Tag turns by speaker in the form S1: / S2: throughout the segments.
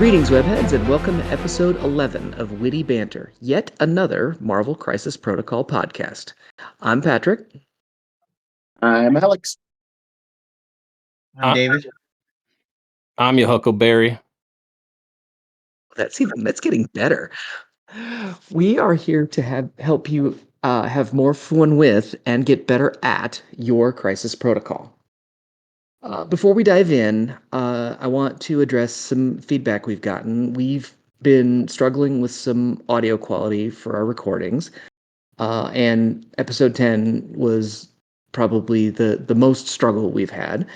S1: Greetings, webheads, and welcome to episode 11 of Witty Banter, yet another Marvel Crisis Protocol podcast. I'm Patrick.
S2: I'm Alex.
S3: I'm David.
S4: I'm your Huckleberry.
S1: That's getting better. We are here to help you have more fun with and get better at your Crisis Protocol. Before we dive in, I want to address some feedback we've gotten. We've been struggling with some audio quality for our recordings, and episode 10 was probably the most struggle we've had.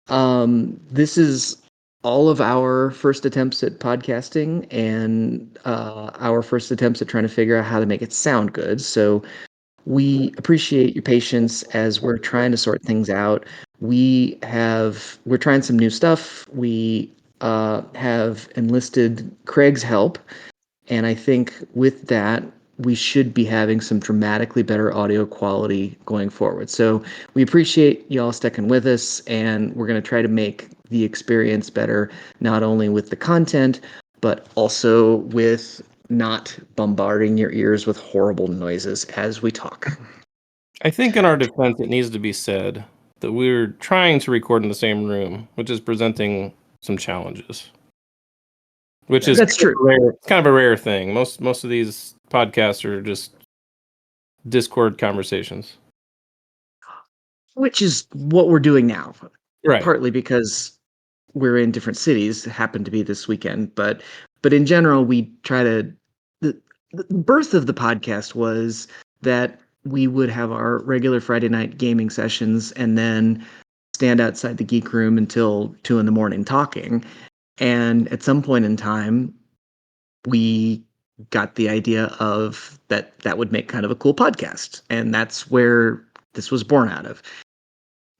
S1: This is all of our first attempts at podcasting and our first attempts at trying to figure out how to make it sound good. So we appreciate your patience as we're trying to sort things out. We're trying some new stuff. We have enlisted Craig's help, and I think with that, we should be having some dramatically better audio quality going forward. So we appreciate y'all sticking with us, and we're going to try to make the experience better, not only with the content, but also with not bombarding your ears with horrible noises as we talk.
S4: I think in our defense, it needs to be said that we're trying to record in the same room, which is presenting some challenges.
S1: That's true.
S4: It's kind of a rare thing. Most of these podcasts are just Discord conversations.
S1: Which is what we're doing now.
S4: Right.
S1: Partly because we're in different cities, happened to be this weekend, but in general, we try to. The birth of the podcast was that we would have our regular Friday night gaming sessions and then stand outside the geek room until 2 a.m. talking. And at some point in time, we got the idea of that would make kind of a cool podcast. And that's where this was born out of.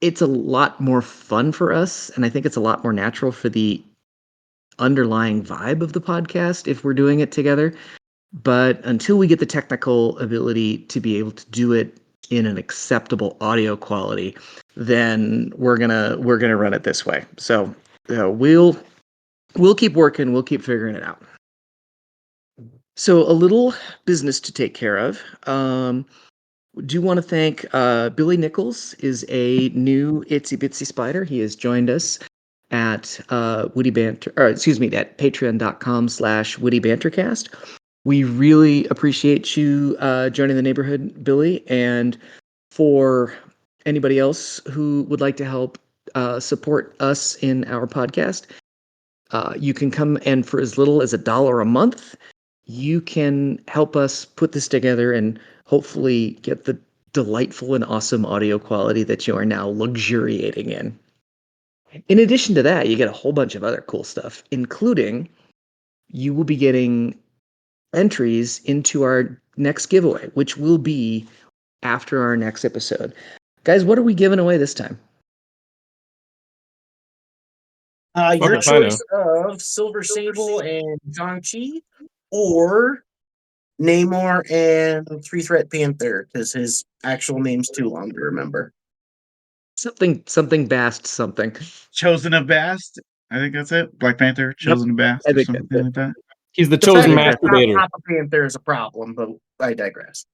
S1: It's a lot more fun for us, and I think it's a lot more natural for the underlying vibe of the podcast if we're doing it together. But until we get the technical ability to be able to do it in an acceptable audio quality, then we're gonna run it this way. So we'll keep working. We'll keep figuring it out. So a little business to take care of. Do want to thank Billy Nichols is a new itsy bitsy spider. He has joined us at Witty Banter, at patreon.com/Witty Bantercast. We really appreciate you joining the neighborhood, Billy. And for anybody else who would like to help support us in our podcast, you can come, and for as little as $1 a month, you can help us put this together and hopefully get the delightful and awesome audio quality that you are now luxuriating in. In addition to that, you get a whole bunch of other cool stuff, including you will be getting entries into our next giveaway, which will be after our next episode. Guys, what are we giving away this time?
S2: Your choice of Silver Sable and Shang-Chi, or Namor and 3-Threat Panther, because his actual name's too long to remember.
S1: Something Bast something.
S3: Chosen of Bast. I think that's it. Black Panther, Chosen of Bast,
S1: I think
S3: something
S1: that's
S3: like that.
S4: He's the chosen masturbator.
S2: Papa Panther is a problem, but I digress.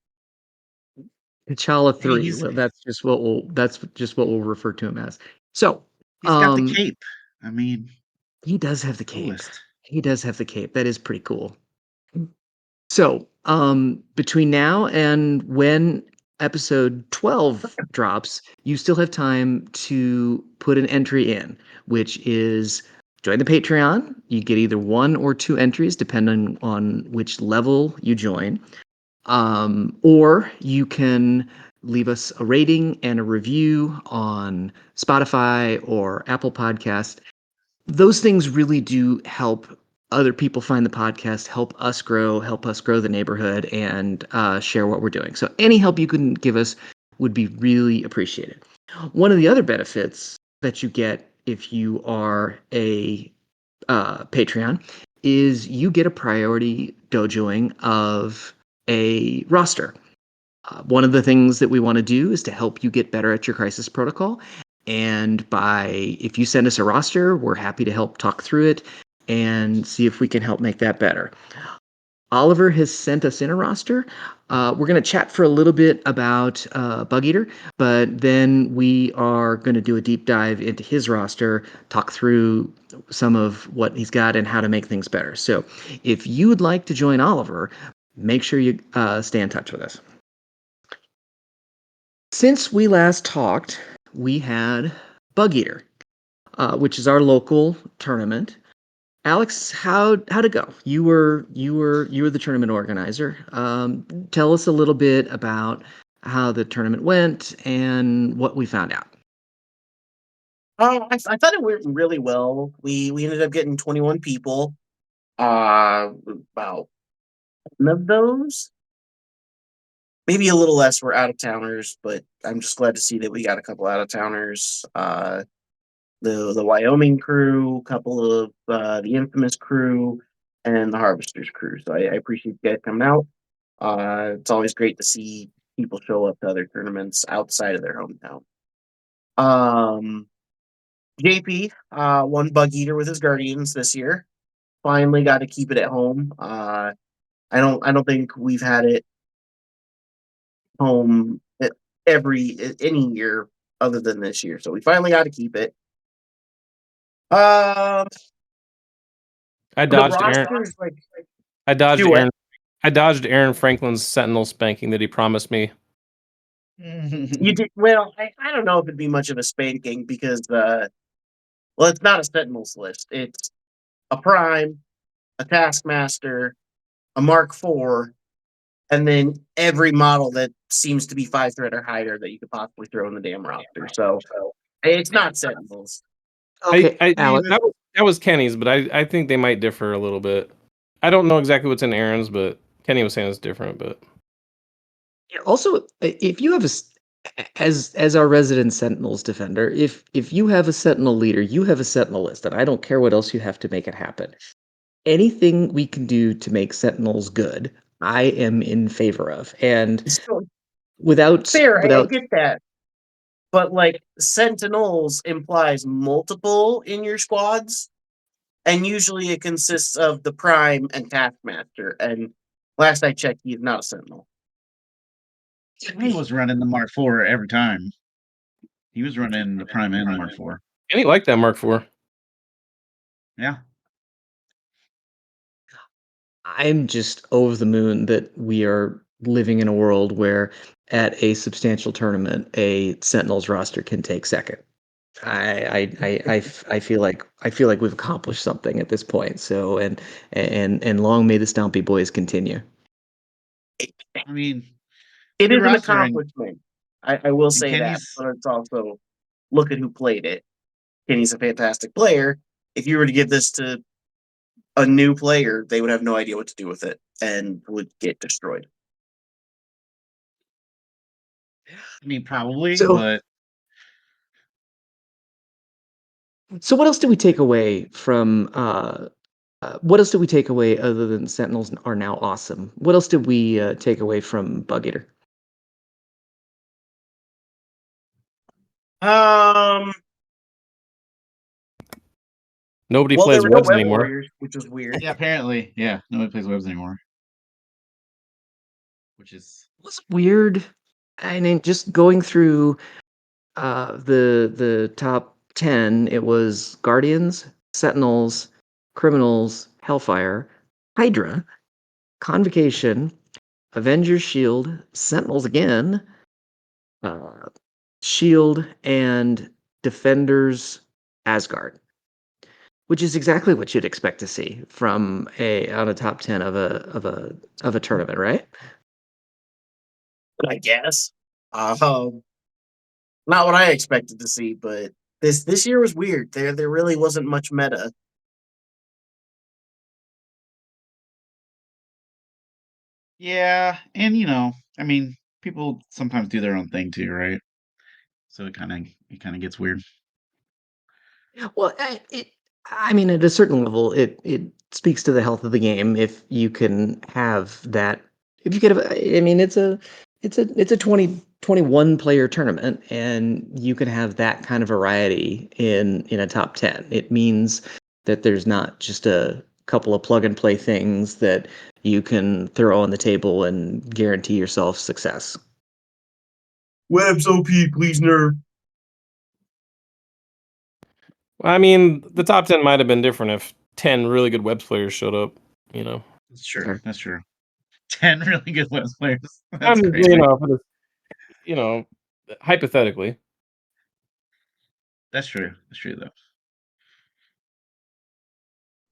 S1: T'Challa 3. Well, that's just what we'll refer to him as. So
S3: he's got the cape. I mean,
S1: he does have the cape.
S3: Coolest.
S1: He does have the cape. That is pretty cool. So, between now and when episode 12 drops, you still have time to put an entry in, which is join the Patreon. You get either 1 or 2 entries, depending on which level you join. Or you can leave us a rating and a review on Spotify or Apple Podcast. Those things really do help other people find the podcast, help us grow the neighborhood, and share what we're doing. So any help you can give us would be really appreciated. One of the other benefits that you get if you are a Patreon is you get a priority dojoing of a roster. One of the things that we want to do is to help you get better at your crisis protocol. And if you send us a roster, we're happy to help talk through it and see if we can help make that better. Oliver has sent us in a roster. We're going to chat for a little bit about Bugeater, but then we are going to do a deep dive into his roster, talk through some of what he's got and how to make things better. So if you would like to join Oliver, make sure you stay in touch with us. Since we last talked, we had Bugeater, which is our local tournament. Alex, how'd it go? You were the tournament organizer. Tell us a little bit about how the tournament went and what we found out.
S2: I thought it went really well. We ended up getting 21 people. About 10 of those, maybe a little less, were out of towners, but I'm just glad to see that we got a couple out of towners. The Wyoming crew, a couple of the Infamous crew, and the Harvesters crew. So I appreciate you guys coming out. It's always great to see people show up to other tournaments outside of their hometown. JP won Bugeater with his Guardians this year. Finally got to keep it at home. I don't think we've had it home any year other than this year. So we finally got to keep it.
S4: I dodged Aaron. I dodged Aaron Franklin's Sentinel spanking that he promised me.
S2: You did well. I don't know if it'd be much of a spanking because it's not a Sentinels list. It's a Prime, a Taskmaster, a Mark IV, and then every model that seems to be 5-threat or higher that you could possibly throw in the damn roster. So it's not Sentinels.
S1: Okay,
S4: Alex. That was Kenny's, but I think they might differ a little bit. I don't know exactly what's in Aaron's, but Kenny was saying it's different. But
S1: also, if you have as our resident Sentinels defender, if you have a Sentinel leader, you have a Sentinel list, and I don't care what else you have to make it happen. Anything we can do to make Sentinels good, I am in favor of. And without
S2: I get that. But like Sentinels implies multiple in your squads, and usually it consists of the Prime and Taskmaster. And last I checked, he's not a Sentinel.
S3: He was running the Mark IV every time. He was running the Prime and the Mark IV.
S4: And he liked that Mark IV.
S3: Yeah.
S1: I'm just over the moon that we are living in a world where at a substantial tournament, a Sentinels roster can take second. I feel like we've accomplished something at this point. So and long may the Stompy Boys continue.
S3: I mean,
S2: it is an accomplishment. I will say that, but it's also look at who played it. Kenny's a fantastic player. If you were to give this to a new player, they would have no idea what to do with it and would get destroyed.
S3: I mean, probably,
S1: but so what else did we take away from what else did we take away other than Sentinels are now awesome? What else did we take away from Bugeater?
S4: Nobody plays webs anymore.
S2: Warriors, which is weird.
S3: Yeah, apparently. Yeah, nobody plays webs anymore. Which is
S1: weird. I mean, just going through the top 10, it was Guardians, Sentinels, Criminals, Hellfire, Hydra, Convocation, Avengers Shield, Sentinels again, Shield, and Defenders Asgard, which is exactly what you'd expect to see from on a top 10 of a tournament, right?
S2: I guess. Not what I expected to see, but this year was weird. There really wasn't much meta.
S3: Yeah, and I mean, people sometimes do their own thing too, right? So it kind of gets weird.
S1: Well, I mean, at a certain level, it speaks to the health of the game if you can have that. If you could have, I mean, it's a 21 player tournament, and you can have that kind of variety in a top 10. It means that there's not just a couple of plug and play things that you can throw on the table and guarantee yourself success.
S2: Webs OP, please nerf.
S4: I mean, the top 10 might have been different if 10 really good webs players showed up,
S3: That's true.
S1: Sure.
S3: That's true. 10 really good webs players. That's
S4: I'm just,
S3: crazy.
S4: hypothetically.
S3: That's true. That's true, though.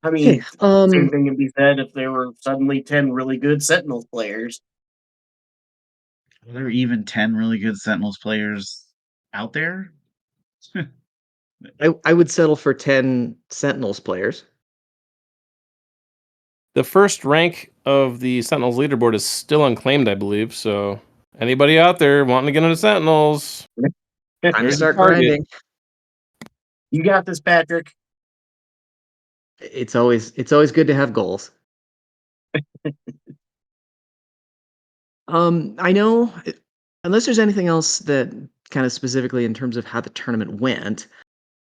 S2: I mean,
S1: Okay,
S2: same thing can be said if there were suddenly 10 really good Sentinels players.
S3: Are there even 10 really good Sentinels players out there?
S1: I would settle for 10 Sentinels players.
S4: The first rank of the Sentinels leaderboard is still unclaimed, I believe. So anybody out there wanting to get into Sentinels,
S1: Time to
S4: there's your
S1: start
S4: target.
S1: grinding.
S2: You got this, Patrick.
S1: It's always good to have goals. I know, unless there's anything else that kind of specifically in terms of how the tournament went.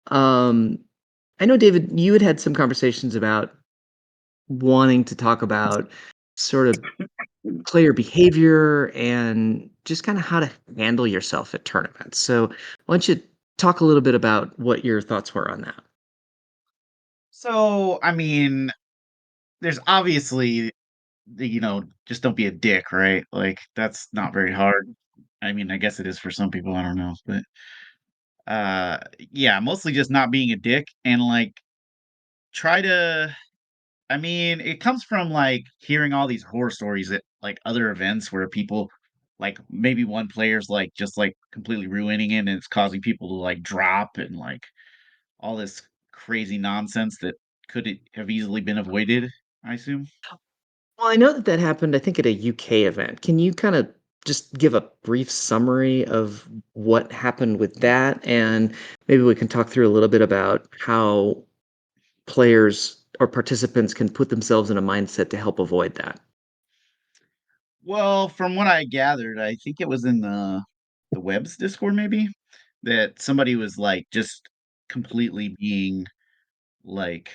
S1: I know, David, you had some conversations about wanting to talk about sort of player behavior and just kind of how to handle yourself at tournaments. So why don't you talk a little bit about what your thoughts were on that?
S3: So, I mean, there's obviously, just don't be a dick, right? Like, that's not very hard. I mean, I guess it is for some people, I don't know. But, yeah, mostly just not being a dick and, like, try to I mean, it comes from, like, hearing all these horror stories at, like, other events where people like, maybe one player's, like, just, like, completely ruining it, and it's causing people to, like, drop and, like, all this crazy nonsense that could have easily been avoided, I assume.
S1: Well, I know that that happened, I think, at a UK event. Can you kind of just give a brief summary of what happened with that? And maybe we can talk through a little bit about how players or participants can put themselves in a mindset to help avoid that.
S3: Well, from what I gathered, I think it was in the Webs Discord maybe, that somebody was, like, just completely being, like,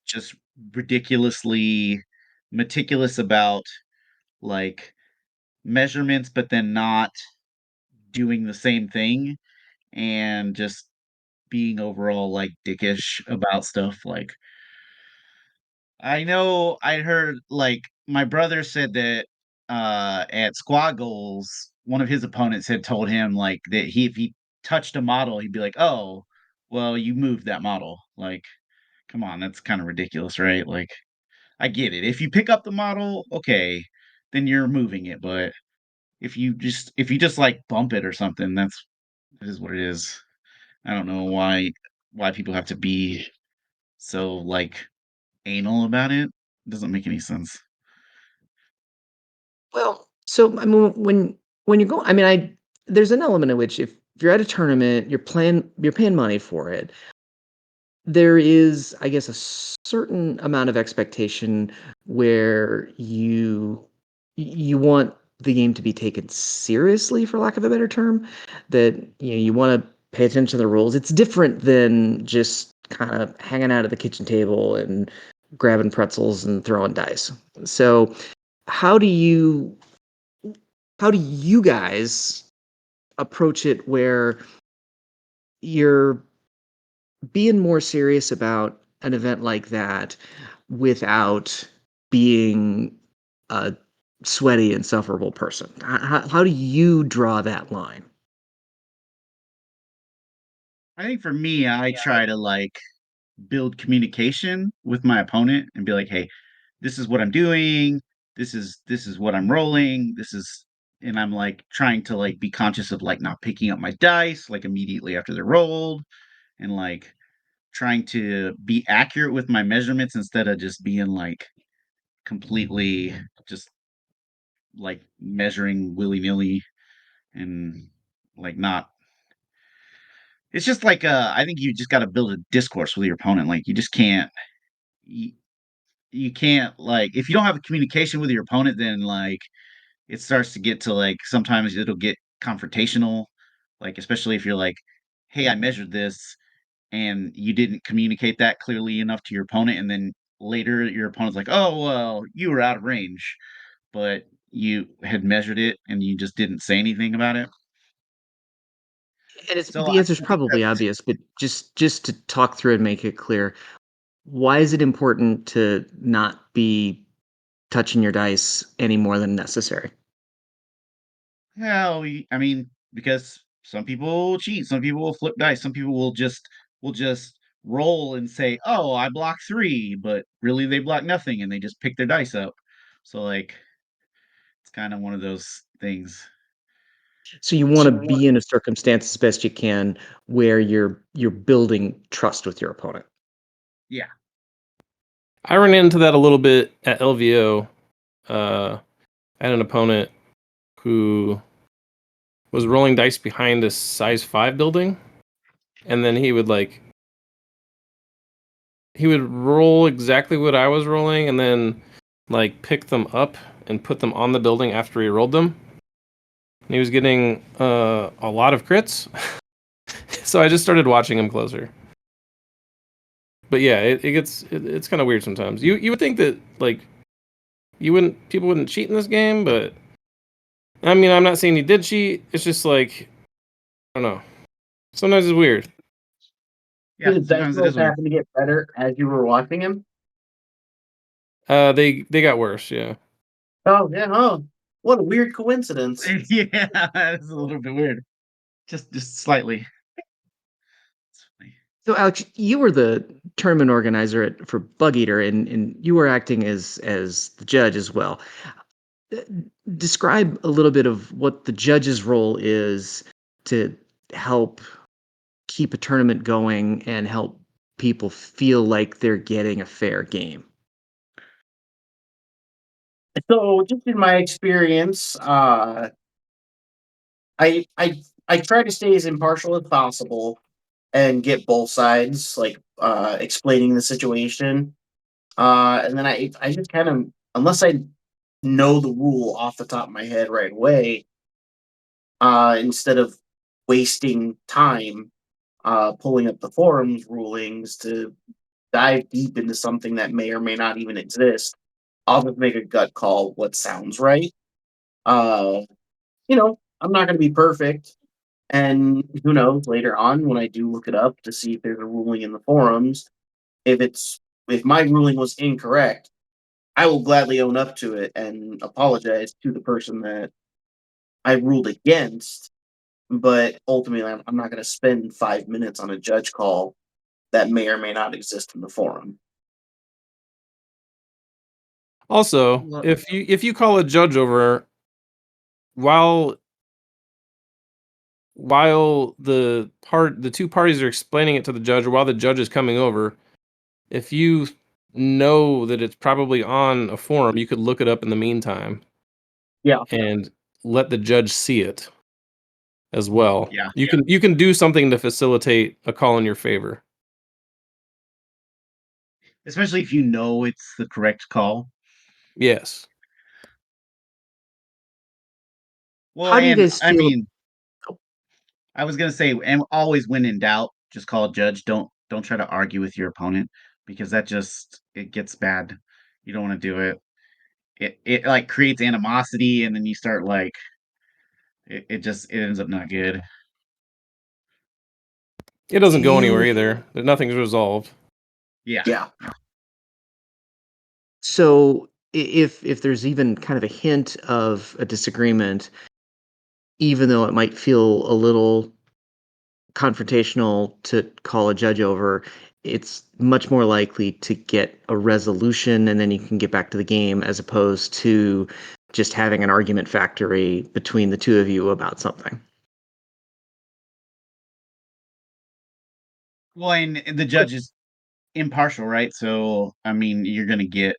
S3: just ridiculously meticulous about, like, measurements, but then not doing the same thing and just being overall, like, dickish about stuff, like I know I heard, like, my brother said that, at squad goals, one of his opponents had told him, like, that if he touched a model, he'd be like, "Oh, well, you moved that model." Like, come on, that's kinda ridiculous, right? Like, I get it. If you pick up the model, okay, then you're moving it, but if you just, like, bump it or something, it is what it is. I don't know why people have to be so, like, anal about it. Doesn't make any sense.
S1: Well, so I mean, when you go, I mean, I there's an element in which if you're at a tournament, you're paying money for it. There is, I guess, a certain amount of expectation where you want the game to be taken seriously, for lack of a better term. That you want to pay attention to the rules. It's different than just kind of hanging out at the kitchen table and grabbing pretzels and throwing dice. So, how do you how do you guys approach it where you're being more serious about an event like that without being a sweaty, insufferable person? How do you draw that line?
S3: I think for me, I try to, like, build communication with my opponent and be like, "Hey, this is what I'm doing. This is what I'm rolling. This is," and I'm, like, trying to, like, be conscious of, like, not picking up my dice, like, immediately after they're rolled and, like, trying to be accurate with my measurements instead of just being, like, completely just, like, measuring willy-nilly and, like, not it's just like, I think you just gotta build a discourse with your opponent, like, you just can't you you can't, like if you don't have a communication with your opponent, then, like, it starts to get to, like sometimes it'll get confrontational, like, especially if you're like, "Hey, I measured this," and you didn't communicate that clearly enough to your opponent, and then later your opponent's like, "Oh, well, you were out of range," but you had measured it and you just didn't say anything about it.
S1: And it's
S3: So
S1: the answer's
S3: I think
S1: probably
S3: that's
S1: obvious, but just to talk through and make it clear, why is it important to not be touching your dice any more than necessary?
S3: Well, I mean, because some people cheat, some people will flip dice, some people will just roll and say, "Oh, I blocked 3," but really they block nothing and they just pick their dice up. So like it's kind of one of those things.
S1: So you wanna be in a circumstance as best you can where you're building trust with your opponent.
S3: Yeah.
S4: I ran into that a little bit at LVO. I had an opponent who was rolling dice behind a size 5 building, and then he would roll exactly what I was rolling and then like pick them up and put them on the building after he rolled them. And he was getting a lot of crits. So I just started watching him closer. But yeah, it's kind of weird sometimes. You would think that like people wouldn't cheat in this game, but I mean, I'm not saying he did cheat. It's just like I don't know. Sometimes it's weird.
S3: Yeah,
S2: Did his dice
S3: sometimes it
S2: rolls
S3: is weird.
S2: happen to get better as you were watching him?
S4: They got worse, yeah.
S2: Oh yeah, oh, what a weird coincidence.
S3: Yeah, it's a little bit weird. Just slightly. It's funny.
S1: So, Alex, you were the tournament organizer for Bugeater, and you were acting as the judge as well. Uh, Describe a little bit of what the judge's role is to help keep a tournament going and help people feel like they're getting a fair game.
S2: So, just in my experience, I I I try to stay as impartial as possible and get both sides, like explaining the situation. And then I just kind of, unless I know the rule off the top of my head right away, instead of wasting time pulling up the forums rulings to dive deep into something that may or may not even exist, I'll just make a gut call what sounds right. Uh, I'm not going to be perfect. And who knows, later on when I do look it up to see if there's a ruling in the forums, if it's if my ruling was incorrect, I will gladly own up to it and apologize to the person that I ruled against. But ultimately, I'm not going to spend 5 minutes on a judge call that may or may not exist in the forum.
S4: Also,
S3: Well,
S4: if you call a judge over while the two parties are explaining it to the judge or while the judge is coming over, if you know that it's probably on a forum, you could look it up in the meantime
S2: Yeah.
S4: and let the judge see it as well.
S3: yeah.
S4: You can do something to facilitate a call in your favor.
S3: Especially if you know it's the correct call.
S4: Yes.
S3: Well,
S1: How do you
S3: and
S1: guys
S3: I
S1: feel?
S3: mean, I was gonna say, and always when in doubt, just call a judge. Don't try to argue with your opponent because that just it gets bad. You don't want to do it. It like creates animosity, and then you start like it ends up not good.
S4: It
S1: Do
S4: doesn't go anywhere
S1: you
S4: either. Nothing's resolved.
S3: Yeah,
S2: Yeah.
S1: so if there's even kind of a hint of a disagreement, even though it might feel a little confrontational to call a judge over, it's much more likely to get a resolution and then you can get back to the game as opposed to just having an argument factory between the two of you about something.
S3: well, and the judge is impartial, right? So I mean, you're gonna get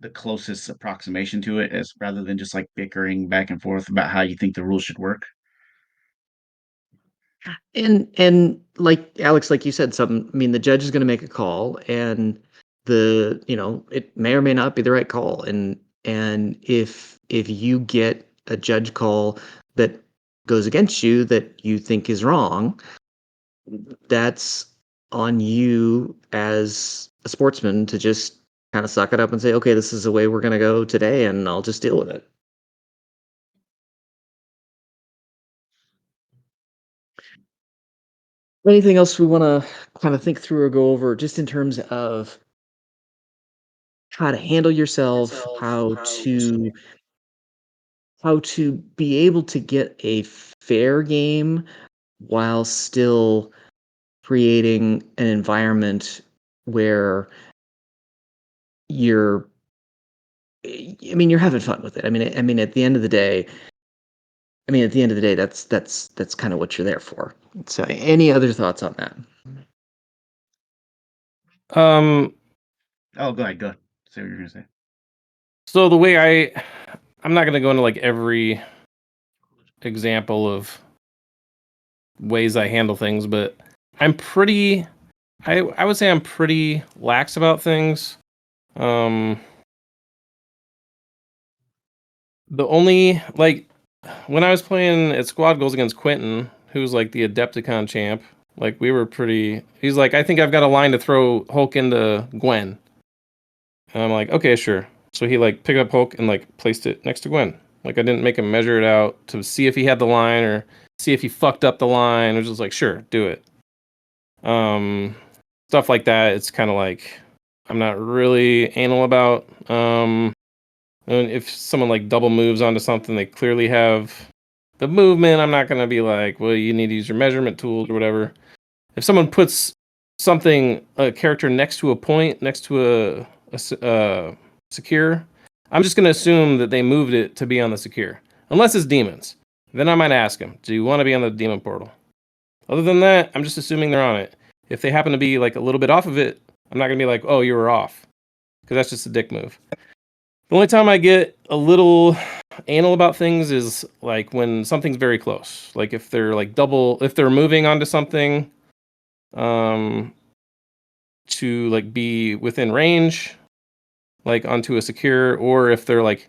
S3: the closest approximation to it as rather than just like bickering back and forth about how you think the rules should work.
S1: And like Alex, like you said, I mean, the judge is going to make a call, and it may or may not be the right call, and if you get a judge call that goes against you that you think is wrong, that's on you as a sportsman to just kind of suck it up and say, okay, this is the way we're going to go today, and I'll just deal with it. Anything else we want to kind of think through or go over just in terms of how to handle yourself, how to be able to get a fair game while still creating an environment where you're you're having fun with it. At the end of the day, that's kind of what you're there for. So, any other thoughts on that?
S4: Um,
S3: Oh, go ahead. Go. Say what you're gonna say.
S4: so the way I'm not gonna go into like every example of ways I handle things, but I'm pretty. I would say I'm pretty lax about things. The only like when I was playing at squad goals against Quentin, who's like the Adepticon champ, like we were pretty. He's like, I think I've got a line to throw Hulk into Gwen, and I'm like, okay, sure. So he like picked up Hulk and like placed it next to Gwen. Like I didn't make him measure it out to see if he had the line or see if he fucked up the line. It was just like, sure, do it. Um, Stuff like that. It's kind of like I'm not really anal about. And if someone like double moves onto something, they clearly have the movement. I'm not gonna be like, well, you need to use your measurement tools or whatever. If someone puts a character next to a point, next to a secure, I'm just gonna assume that they moved it to be on the secure, unless it's demons. Then I might ask them, do you want to be on the demon portal? Other than that, I'm just assuming they're on it. If they happen to be like a little bit off of it, I'm not gonna be like, oh, you were off, because that's just a dick move. The only time I get a little anal about things is like when something's very close. Like if they're if they're moving onto something, um, to like be within range, like onto a secure, or if they're like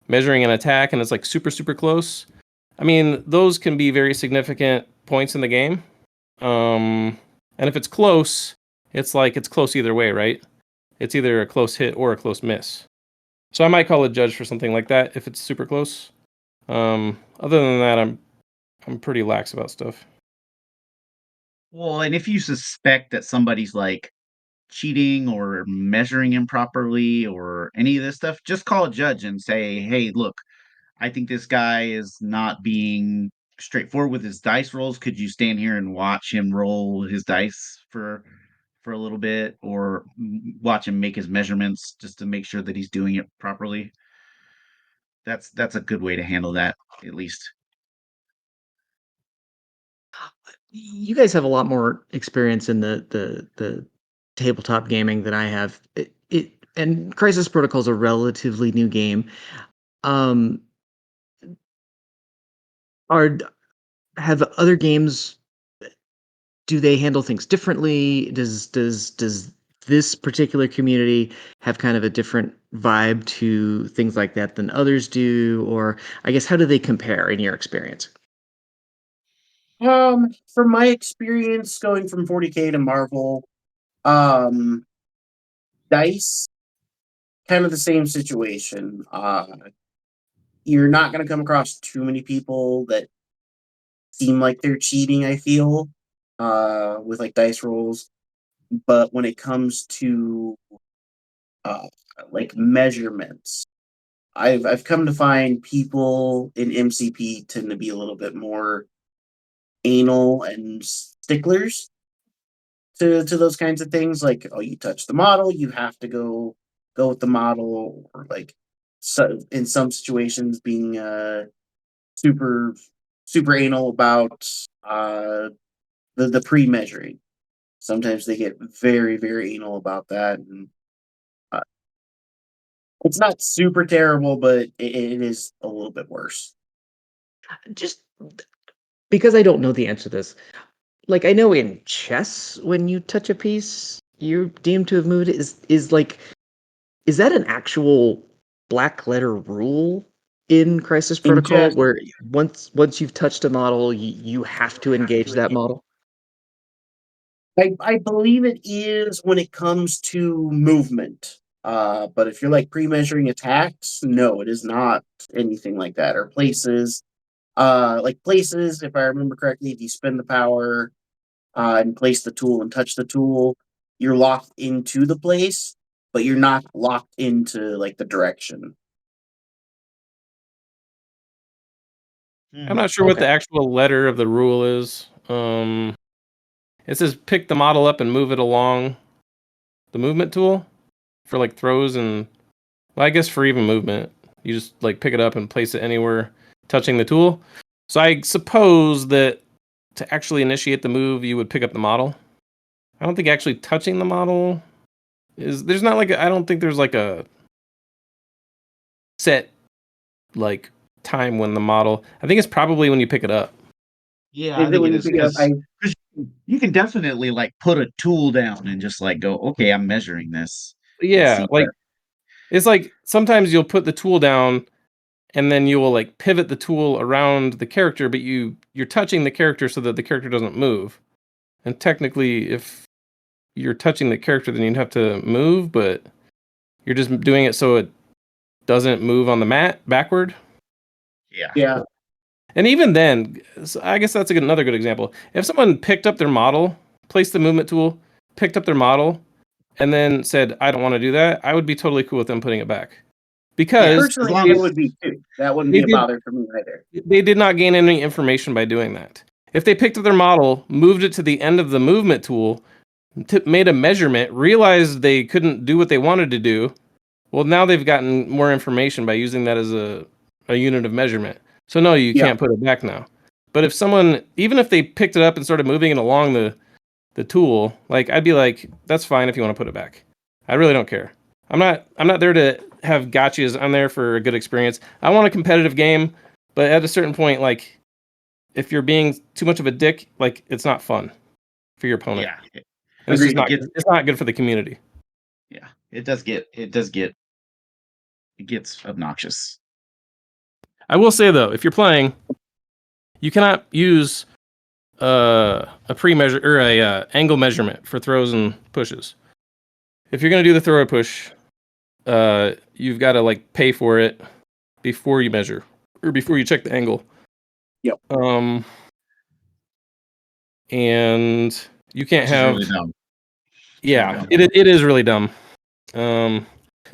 S4: measuring an attack and it's like super super close. I mean, those can be very significant points in the game. And if it's close, it's like it's close either way, right? It's either a close hit or a close miss. So I might call a judge for something like that if it's super close. Other than that, I'm pretty lax about stuff.
S3: Well, and if you suspect that somebody's like cheating or measuring improperly or any of this stuff, just call a judge and say, "Hey, look, I think this guy is not being straightforward with his dice rolls. Could you stand here and watch him roll his dice for a little bit, or watch him make his measurements just to make sure that he's doing it properly?" That's a good way to handle that, at least.
S1: You guys have a lot more experience in the tabletop gaming than I have. And Crisis Protocol is a relatively new game. Um, are have other games, do they handle things differently? Does this particular community have kind of a different vibe to things like that than others do? Or I guess how do they compare in your experience?
S2: From my experience going from 40K to Marvel, um, Dice, kind of the same situation. You're not going to come across too many people that seem like they're cheating, I feel, with like dice rolls. But when it comes to uh, like measurements, I've come to find people in MCP tend to be a little bit more anal and sticklers to those kinds of things. Like, oh, you touch the model, you have to go with the model, or like so in some situations being super super anal about the pre measuring. Sometimes they get very very anal about that, and uh, it's not super terrible, but it is a little bit worse.
S1: Just because I don't know the answer to this, like I know in chess, when you touch a piece, you're deemed to have moved it. Is that an actual black letter rule in Crisis
S2: In
S1: Protocol
S2: chess,
S1: where once you've touched a model, you have to engage that model?
S2: I believe it is when it comes to movement. But if you're like pre-measuring attacks, no, it is not anything like that. Or places, like places, if I remember correctly, if you spend the power and place the tool and touch the tool, you're locked into the place, but you're not locked into like the direction.
S4: I'm not sure what the actual letter of the rule is. It says pick the model up and move it along the movement tool for like throws and, well, I guess for even movement. You just like pick it up and place it anywhere touching the tool. So I suppose that to actually initiate the move, you would pick up the model. I don't think actually touching the model there's not like I don't think there's like a set like time when the model. I think it's probably when you pick it up.
S3: Yeah, I think it is because you can definitely like put a tool down and just like go, okay, I'm measuring this.
S4: Yeah, like it's like sometimes you'll put the tool down and then you will like pivot the tool around the character, but you're touching the character so that the character doesn't move. And technically, if you're touching the character, then you'd have to move, but you're just doing it so it doesn't move on the mat backward.
S2: Yeah.
S4: And even then, I guess that's another good example. If someone picked up their model, placed the movement tool, picked up their model, and then said, "I don't want to do that," I would be totally cool with them putting it back. Because
S2: personally, I would be too. That wouldn't be a bother for me either.
S4: They did not gain any information by doing that. If they picked up their model, moved it to the end of the movement tool, made a measurement, realized they couldn't do what they wanted to do, well, now they've gotten more information by using that as a unit of measurement. So no, you can't put it back now. But if someone, even if they picked it up and started moving it along the tool, like I'd be like, that's fine if you want to put it back. I really don't care. I'm not there to have gotchas. I'm there for a good experience. I want a competitive game, but at a certain point, like if you're being too much of a dick, like it's not fun for your opponent.
S3: Yeah.
S4: And it's not good for the community.
S3: Yeah. It gets obnoxious.
S4: I will say though, if you're playing, you cannot use a pre-measure or a angle measurement for throws and pushes. If you're gonna do the throw or push, you've got to like pay for it before you measure or before you check the angle.
S2: Yep.
S4: And you can't have.
S3: Really dumb.
S4: Yeah, it is really dumb.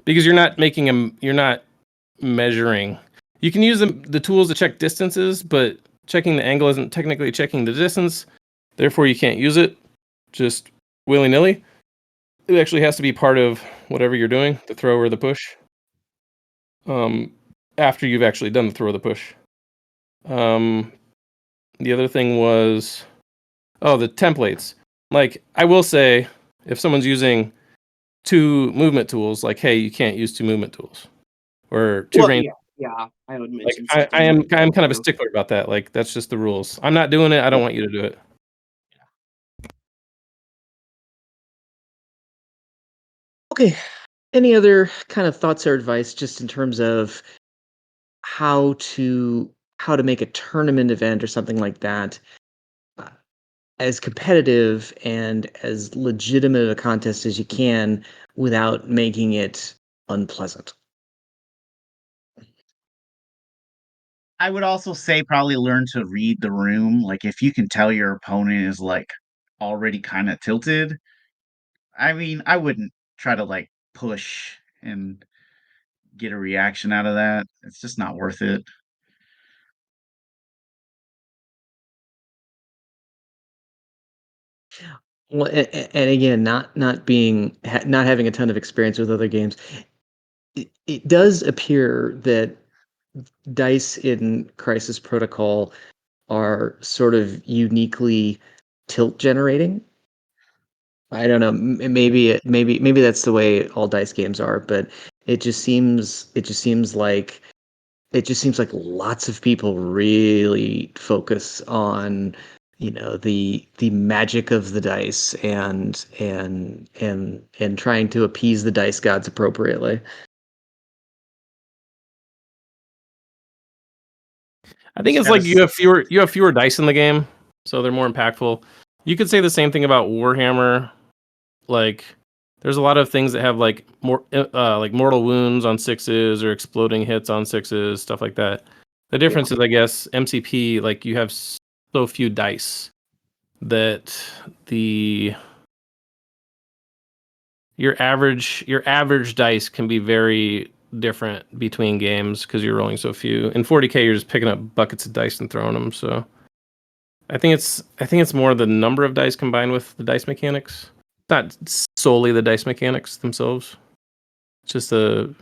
S4: Because you're not measuring. You can use the tools to check distances, but checking the angle isn't technically checking the distance. Therefore, you can't use it just willy-nilly. It actually has to be part of whatever you're doing, the throw or the push. After you've actually done the throw or the push. The other thing was, the templates. Like, I will say, if someone's using 2 movement tools, like, hey, you can't use 2 movement tools. Or 2 range.
S2: Yeah, I would
S4: Like,
S2: mention
S4: I'm kind of a stickler about that. Like, that's just the rules. I'm not doing it. I don't want you to do it.
S1: Okay. Any other kind of thoughts or advice just in terms of how to make a tournament event or something like that as competitive and as legitimate a contest as you can without making it unpleasant?
S3: I would also say probably learn to read the room. Like if you can tell your opponent is like already kind of tilted, I mean, I wouldn't try to like push and get a reaction out of that. It's just not worth it.
S1: Well, and again, not having a ton of experience with other games, it does appear that dice in Crisis Protocol are sort of uniquely tilt generating. I don't know. Maybe that's the way all dice games are, but it just seems like lots of people really focus on, the magic of the dice and trying to appease the dice gods appropriately.
S4: I think it's like you have fewer dice in the game, so they're more impactful. You could say the same thing about Warhammer. Like, there's a lot of things that have like more like mortal wounds on 6s or exploding hits on 6s, stuff like that. The difference is, I guess, MCP, like you have so few dice that your average dice can be very different between games because you're rolling so few. In 40k, you're just picking up buckets of dice and throwing them. So I think it's more the number of dice combined with the dice mechanics, not solely the dice mechanics themselves. It's just a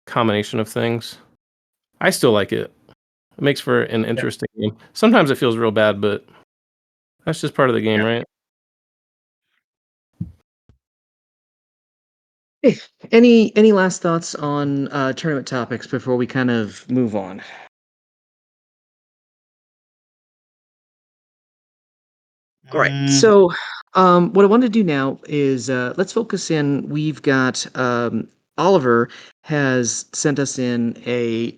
S4: combination of things. I still like it. It makes for an interesting game. Sometimes it feels real bad, but that's just part of the game, right?
S1: Hey, any last thoughts on tournament topics before we kind of move on? All right. So, what I want to do now is let's focus in. We've got Oliver has sent us in a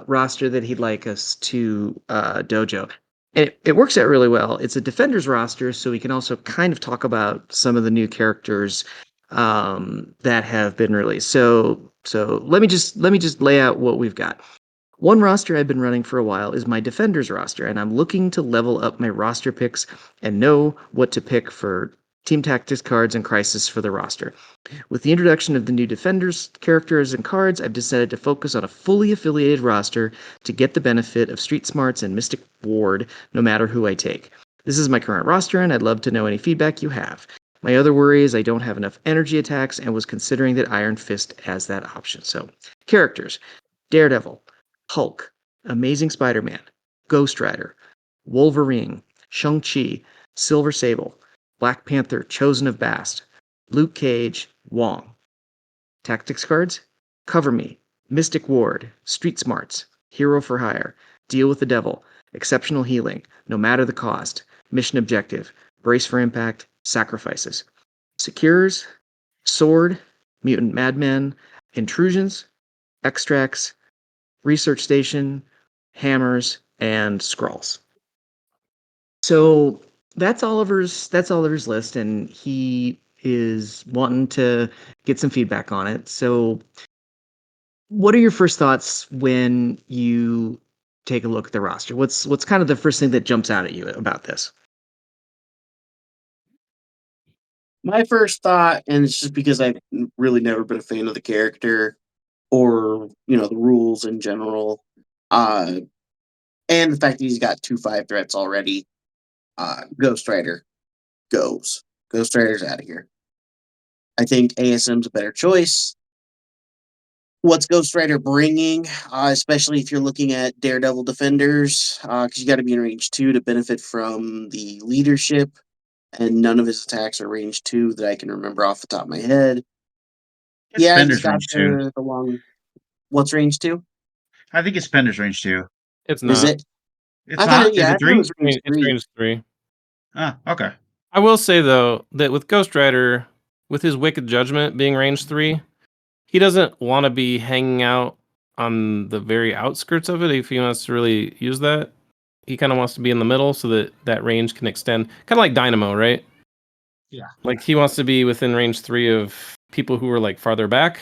S1: roster that he'd like us to dojo. And it works out really well. It's a defenders roster, so we can also kind of talk about some of the new characters that have been released. So let me just lay out what we've got. One roster I've been running for a while is my Defenders roster, and I'm looking to level up my roster picks and know what to pick for team tactics cards and crisis for the roster. With the introduction of the new Defenders characters and cards, I've decided to focus on a fully affiliated roster to get the benefit of Street Smarts and Mystic Ward no matter who I take. This is my current roster, and I'd love to know any feedback you have. My other worry is I don't have enough energy attacks and was considering that Iron Fist as that option. So, characters Daredevil, Hulk, Amazing Spider-Man, Ghost Rider, Wolverine, Shang-Chi, Silver Sable, Black Panther, Chosen of Bast, Luke Cage, Wong. Tactics cards: Cover Me, Mystic Ward, Street Smarts, Hero for Hire, Deal with the Devil, Exceptional Healing, No Matter the Cost, Mission Objective, Brace for Impact, Sacrifices. Secures, Sword, Mutant Madmen, Intrusions, Extracts, Research Station, Hammers, and Scrolls. So that's Oliver's list, and he is wanting to get some feedback on it. So, what are your first thoughts when you take a look at the roster? What's kind of the first thing that jumps out at you about this?
S2: My first thought, and it's just because I've really never been a fan of the character or the rules in general, uh, and the fact that he's got 2/5 threats already. Ghost Rider goes. Ghost Rider's out of here. I think ASM's a better choice. What's Ghost Rider bringing, especially if you're looking at Daredevil Defenders, because you got to be in range 2 to benefit from the leadership, and none of his attacks are range 2 that I can remember off the top of my head. Yeah, he's
S3: Spender's
S2: got
S3: range 2.
S2: the long. What's range 2?
S3: I think it's Spender's range 2.
S4: It's
S2: Is
S4: not.
S2: it?
S3: It's
S2: I thought
S3: not?
S2: it. Yeah,
S3: Is
S2: I
S3: it
S2: thought it
S3: 3?
S2: was range
S4: It's
S2: 3.
S4: range 3.
S3: Ah, okay.
S4: I will say though that with Ghost Rider, with his Wicked Judgment being range 3, he doesn't want to be hanging out on the very outskirts of it if he wants to really use that. He kind of wants to be in the middle so that that range can extend. Kind of like Dynamo, right?
S3: Yeah.
S4: Like he wants to be within range 3 of people who are like farther back.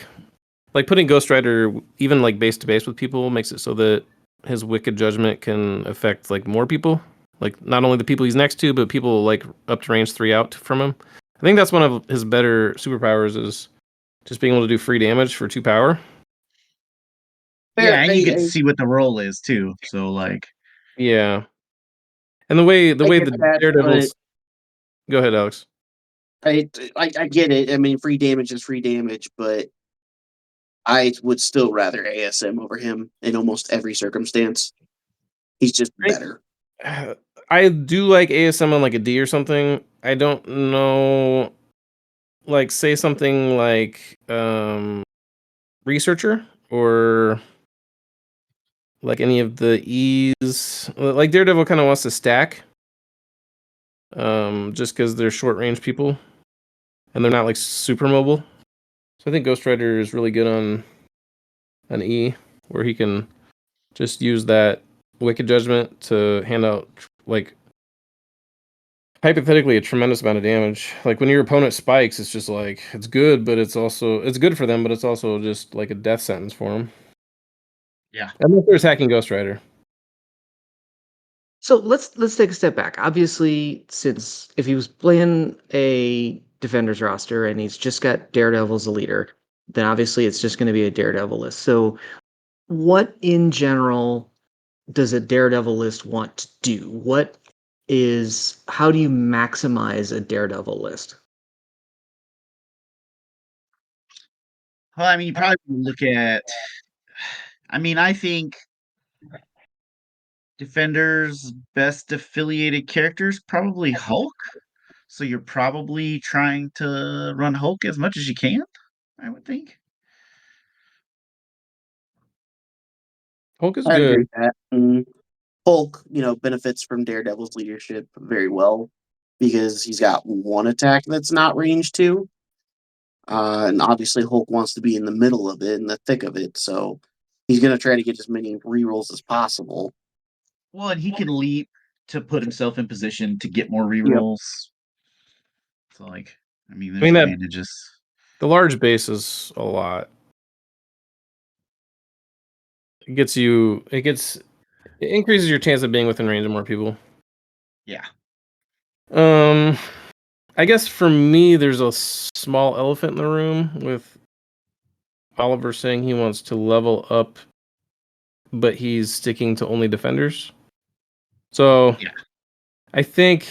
S4: Like putting Ghost Rider even like base to base with people makes it so that his Wicked Judgment can affect like more people. Like not only the people he's next to, but people like up to range 3 out from him. I think that's one of his better superpowers is just being able to do free damage for 2 power.
S3: Yeah,
S2: Fair.
S3: and you get to see what the role is too. So like,
S4: Yeah. And the way
S2: I get
S4: the
S2: that,
S4: Daredevils. Go ahead, Alex.
S2: I get it. I mean, free damage is free damage, but I would still rather ASM over him in almost every circumstance. He's just better.
S4: I do like ASM on like a D or something. I don't know, like say something like researcher or like any of the E's. Like Daredevil kind of wants to stack, just because they're short range people and they're not like super mobile. So I think Ghost Rider is really good on an E, where he can just use that Wicked Judgment to hand out like hypothetically a tremendous amount of damage. Like when your opponent spikes, it's just like it's good, but it's good for them, but it's also just like a death sentence for them.
S3: Yeah.
S4: Unless they're attacking Ghost Rider.
S1: So let's take a step back. Obviously, since if he was playing a Defenders roster and he's just got Daredevil as a leader, then obviously it's just going to be a Daredevil list. So what in general does a Daredevil list want to do? How do you maximize a Daredevil list?
S3: Well, I mean, you probably look at. I mean, I think Defender's best affiliated characters probably Hulk. So you're probably trying to run Hulk as much as you can, I would think.
S4: Hulk is
S2: I agree
S4: good.
S2: with that. Hulk, benefits from Daredevil's leadership very well because he's got one attack that's not range 2. And obviously Hulk wants to be in the middle of it, in the thick of it, so he's going to try to get as many rerolls as possible.
S3: Well, and he can leap to put himself in position to get more
S2: Yep.
S3: rerolls. So, like, I mean, there's advantages.
S4: The large base is a lot. It increases your chance of being within range of more people.
S3: Yeah.
S4: I guess for me, there's a small elephant in the room with Oliver saying he wants to level up, but he's sticking to only Defenders. So
S3: Yeah.
S4: I think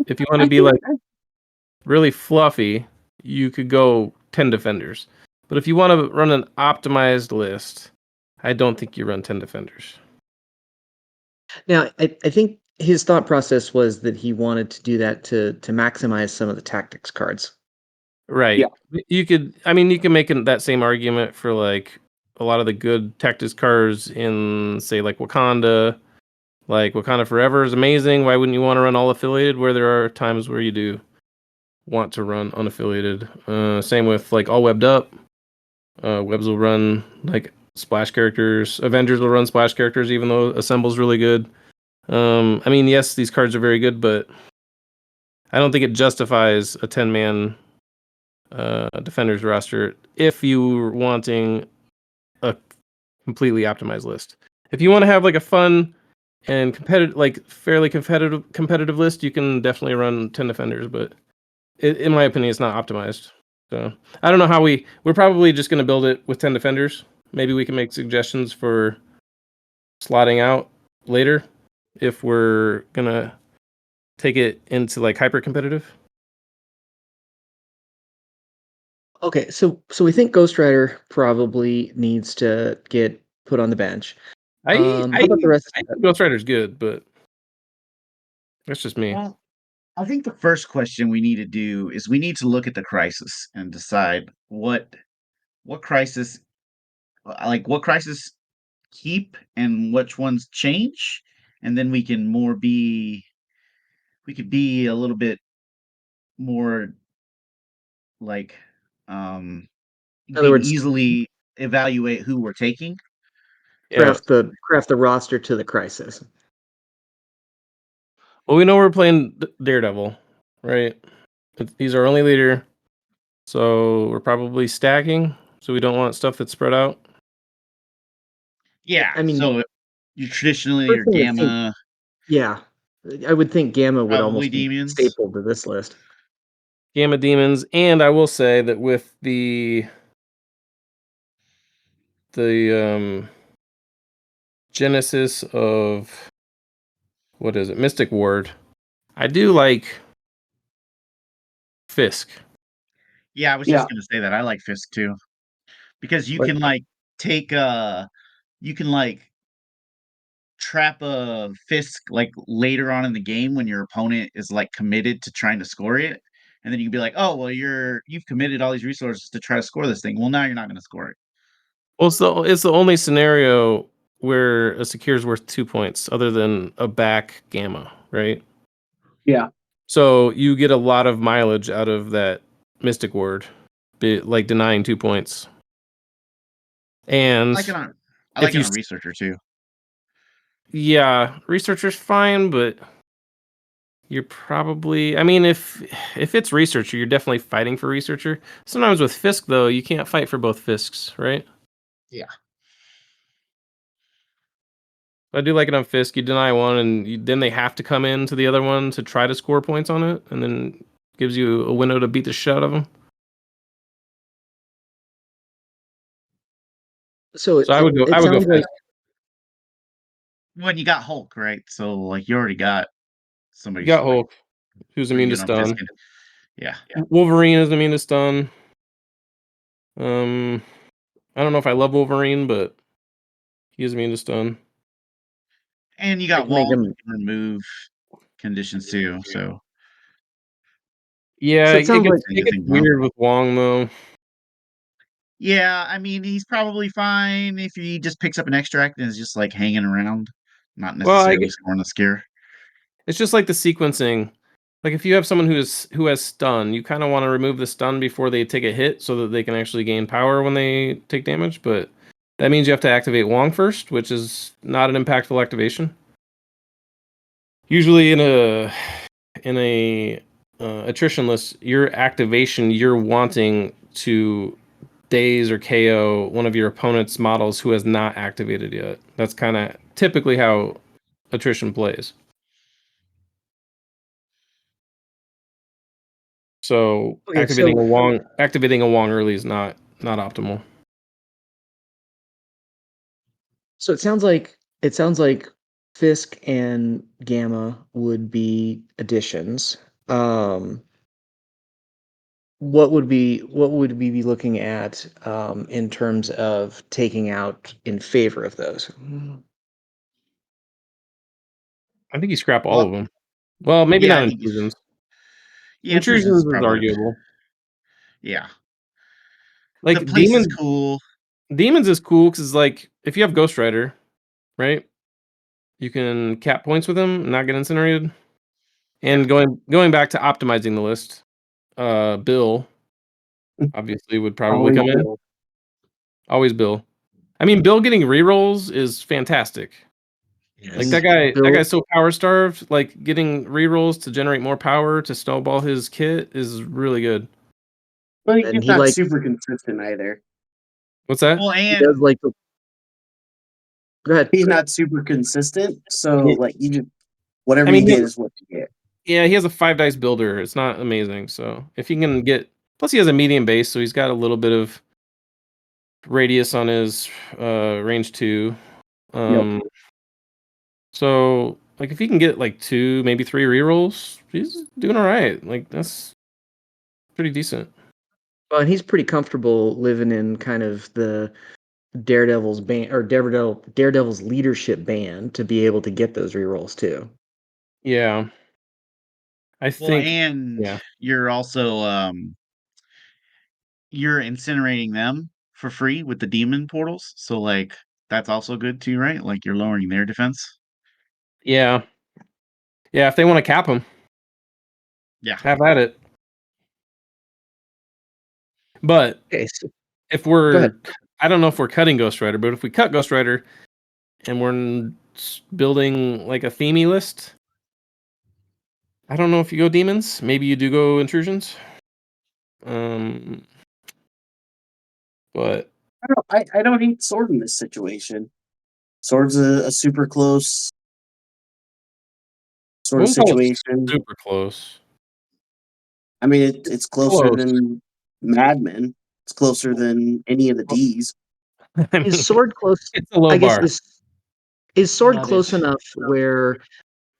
S4: if you want to be like really fluffy, you could go 10 Defenders. But if you want to run an optimized list, I don't think you run 10 Defenders.
S1: Now, I think his thought process was that he wanted to do that to maximize some of the tactics cards.
S4: Right.
S2: Yeah.
S4: You could make that same argument for like a lot of the good tactics cards in say like Wakanda. Like Wakanda Forever is amazing. Why wouldn't you want to run all affiliated where there are times where you do want to run unaffiliated? Same with like all webbed up. Webs will run like splash characters. Avengers will run splash characters even though Assemble's really good. I mean, yes, these cards are very good, but I don't think it justifies a 10-man Defenders roster if you're wanting a completely optimized list. If you want to have like a fun and fairly competitive list, you can definitely run 10 Defenders, but in my opinion, it's not optimized. So I don't know how we're probably just going to build it with 10 Defenders. Maybe we can make suggestions for slotting out later if we're going to take it into like hyper competitive.
S1: Okay, so we think Ghost Rider probably needs to get put on the bench. How about the rest?
S4: I think Ghost Rider's good, but that's just me.
S3: Well, I think the first question we need to do is we need to look at the crisis and decide what crisis what crisis keep and which ones change, and then we could be a little bit more like
S1: In other
S3: we can
S1: words,
S3: easily evaluate who we're taking.
S4: Yeah.
S1: craft the roster to the crisis.
S4: Well, we know we're playing Daredevil, right? He's our only leader, so we're probably stacking. So we don't want stuff that's spread out.
S3: Yeah,
S1: I mean,
S3: so you traditionally
S1: first
S3: your
S1: thing I think,
S3: Gamma,
S1: yeah, I would think Gamma would
S3: probably
S1: almost be
S3: Demons.
S1: staple to this list.
S4: Gamma Demons, and I will say that with the genesis of what is it, Mystic Ward, I do like Fisk.
S3: Yeah, I was just gonna say that. I like Fisk too. Because you can like take you can like trap a Fisk like later on in the game when your opponent is like committed to trying to score it. And then you can be like, oh well you've committed all these resources to try to score this thing. Well now you're not gonna score it.
S4: Well, it's the only scenario where a secure is worth 2 points, other than a back Gamma, right?
S2: Yeah.
S4: So you get a lot of mileage out of that Mystic Ward, like denying 2 points. And
S3: I like it on Researcher too.
S4: Yeah, Researcher's fine, but you're probably. I mean, if it's researcher, you're definitely fighting for researcher. Sometimes with Fisk though, you can't fight for both Fisks, right?
S2: Yeah.
S4: I do like it on Fisk. You deny one, and then they have to come into the other one to try to score points on it, and then gives you a window to beat the shit out of them.
S1: So
S4: I would go.
S1: it
S4: I would go
S1: sounds like
S4: Fisk.
S3: When you got Hulk, right? So like you already got
S4: You
S3: somebody
S4: got Hulk, who's
S3: pretty
S4: immune to
S3: good on Fisk.
S4: stun.
S3: Yeah.
S4: Wolverine is immune to stun. Um, I don't know if I love Wolverine, but he is immune to stun.
S3: And you
S1: I
S3: got
S1: can make
S3: walls
S1: him.
S3: that can remove conditions too. So
S4: Yeah,
S1: So it sounds like
S4: it gets
S3: anything well.
S4: weird with Wong though.
S3: Yeah, I mean he's probably fine if he just picks up an extract and is just like hanging around, not
S4: Well,
S3: necessarily scoring a scare.
S4: it's just like the sequencing. Like if you have someone who has stun, you kind of want to remove the stun before they take a hit so that they can actually gain power when they take damage. But that means you have to activate Wong first, which is not an impactful activation. Usually in a attrition list, your activation you're wanting to daze or KO one of your opponent's models who has not activated yet. That's kind of typically how attrition plays. So
S1: okay. So
S4: activating a Wong early is not optimal.
S1: so it sounds like Fisk and Gamma would be additions. Um, what would we be looking at in terms of taking out in favor of those?
S4: I think you scrap all
S3: Well,
S4: of them. Well, maybe
S3: yeah,
S4: not
S3: I think
S4: intrusions.
S3: intrusions is
S4: Intrusions is
S3: probably
S4: arguable.
S3: yeah. The
S4: Like
S3: place is cool.
S4: demons is cool because like if you have Ghost Rider, right? You can cap points with him, not get incinerated.
S3: Yeah.
S4: And going back to optimizing the list, Bill obviously would probably
S2: Always
S4: come in.
S2: will.
S4: Always Bill. I mean, Bill getting rerolls is fantastic. Like
S3: Yes.
S4: that
S1: Bill,
S4: guy's so power starved. Like getting rerolls to generate more power to snowball his kit is really good.
S2: But
S1: and
S2: he's
S1: he
S2: not
S1: like
S2: super consistent either.
S4: What's that?
S3: Well,
S1: he does
S3: and
S1: like the. Go ahead.
S2: He's not super consistent, so
S4: Yeah,
S2: like you just whatever
S4: I
S2: you
S4: mean,
S2: get is what you get.
S4: yeah, he has a 5 dice builder. It's not amazing. So if he can get, plus he has a medium base, so he's got a little bit of radius on his range 2.
S2: Yep.
S4: So like if he can get like 2, maybe 3 rerolls, he's doing all right. Like that's pretty decent.
S1: Well, and he's pretty comfortable living in kind of the Daredevil's band or Daredevil's leadership band to be able to get those rerolls too.
S4: Yeah, I
S3: well,
S4: think.
S3: and
S4: Yeah,
S3: you're also you're incinerating them for free with the demon portals. So like that's also good too, right? Like you're lowering their defense.
S4: yeah, yeah. If they want to cap him,
S3: Yeah.
S4: have at it. But
S1: Okay, so
S4: if
S1: go ahead.
S4: I don't know if we're cutting Ghost Rider, but if we cut Ghost Rider and we're building like a themey list, I don't know if you go demons. Maybe you do go intrusions. Um, but
S2: I don't hate Sword in this situation. Sword's a super close
S4: I
S2: sort of
S4: wouldn't call it
S2: situation.
S4: super close.
S2: I mean, it's closer
S4: Close.
S2: than Madman. It's closer than any of the D's.
S4: I
S1: Is
S4: mean,
S1: sword close?
S4: it's a low
S1: I guess
S4: bar.
S1: is sword
S3: Not
S1: close
S3: it.
S1: enough where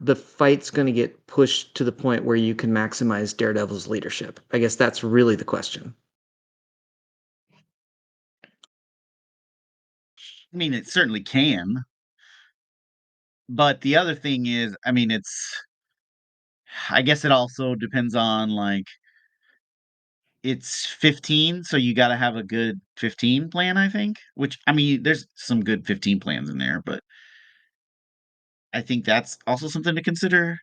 S1: the fight's going to get pushed to the point where you can maximize Daredevil's leadership? I guess that's really the question.
S3: I mean, it certainly can. But the other thing is, I mean, I guess it also depends on like it's 15, so you got to have a good 15 plan, I think. Which I mean, there's some good 15 plans in there, but I think that's also something to consider.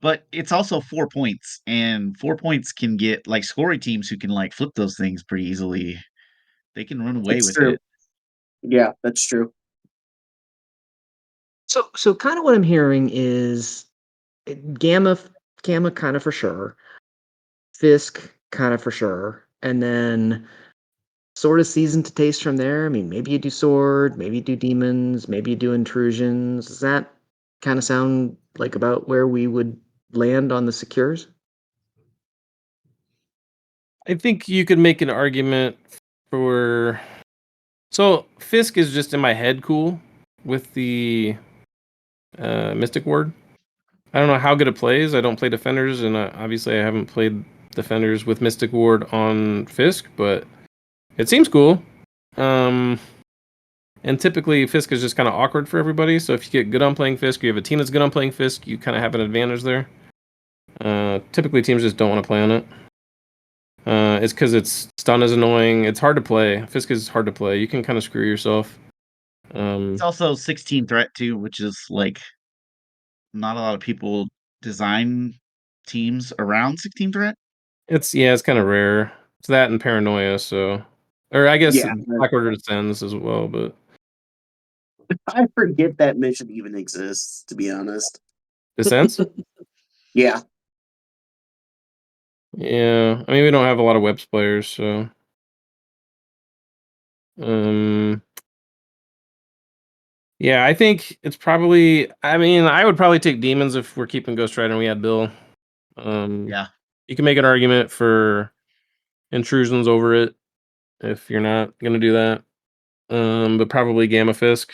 S3: But it's also 4 points, and 4 points can get like scoring teams who can like flip those things pretty easily. They can run away
S2: It's
S3: with
S2: true.
S3: it.
S2: Yeah, that's true.
S1: So kind of what I'm hearing is Gamma Gamma kind of for sure. Fisk kind of for sure. And then sort of season to taste from there. I mean, maybe you do sword, maybe you do demons, maybe you do intrusions. Does that kind of sound like about where we would land on the secures?
S4: I think you could make an argument for. So Fisk is just in my head cool with the Mystic Ward. I don't know how good it plays. I don't play Defenders, and obviously I haven't played Defenders with Mystic Ward on Fisk, but it seems cool. And typically Fisk is just kind of awkward for everybody. So if you get good on playing Fisk, you have a team that's good on playing Fisk, you kind of have an advantage there. Typically teams just don't want to play on it. It's because its stun is annoying. It's hard to play. Fisk is hard to play. You can kind of screw yourself.
S3: It's also 16 threat too, which is like not a lot of people design teams around 16 threat.
S4: It's kind of rare. It's that and paranoia. So, or I guess
S2: Yeah.
S4: Black Order Descends as well. But
S2: I forget that mission even exists, to be honest.
S4: Descends.
S2: Yeah.
S4: Yeah, I mean we don't have a lot of webs players, so yeah, I think it's probably. I mean, I would probably take demons if we're keeping Ghost Rider and we had Bill.
S3: Yeah.
S4: You can make an argument for intrusions over it if you're not gonna do that. But probably Gamma Fisk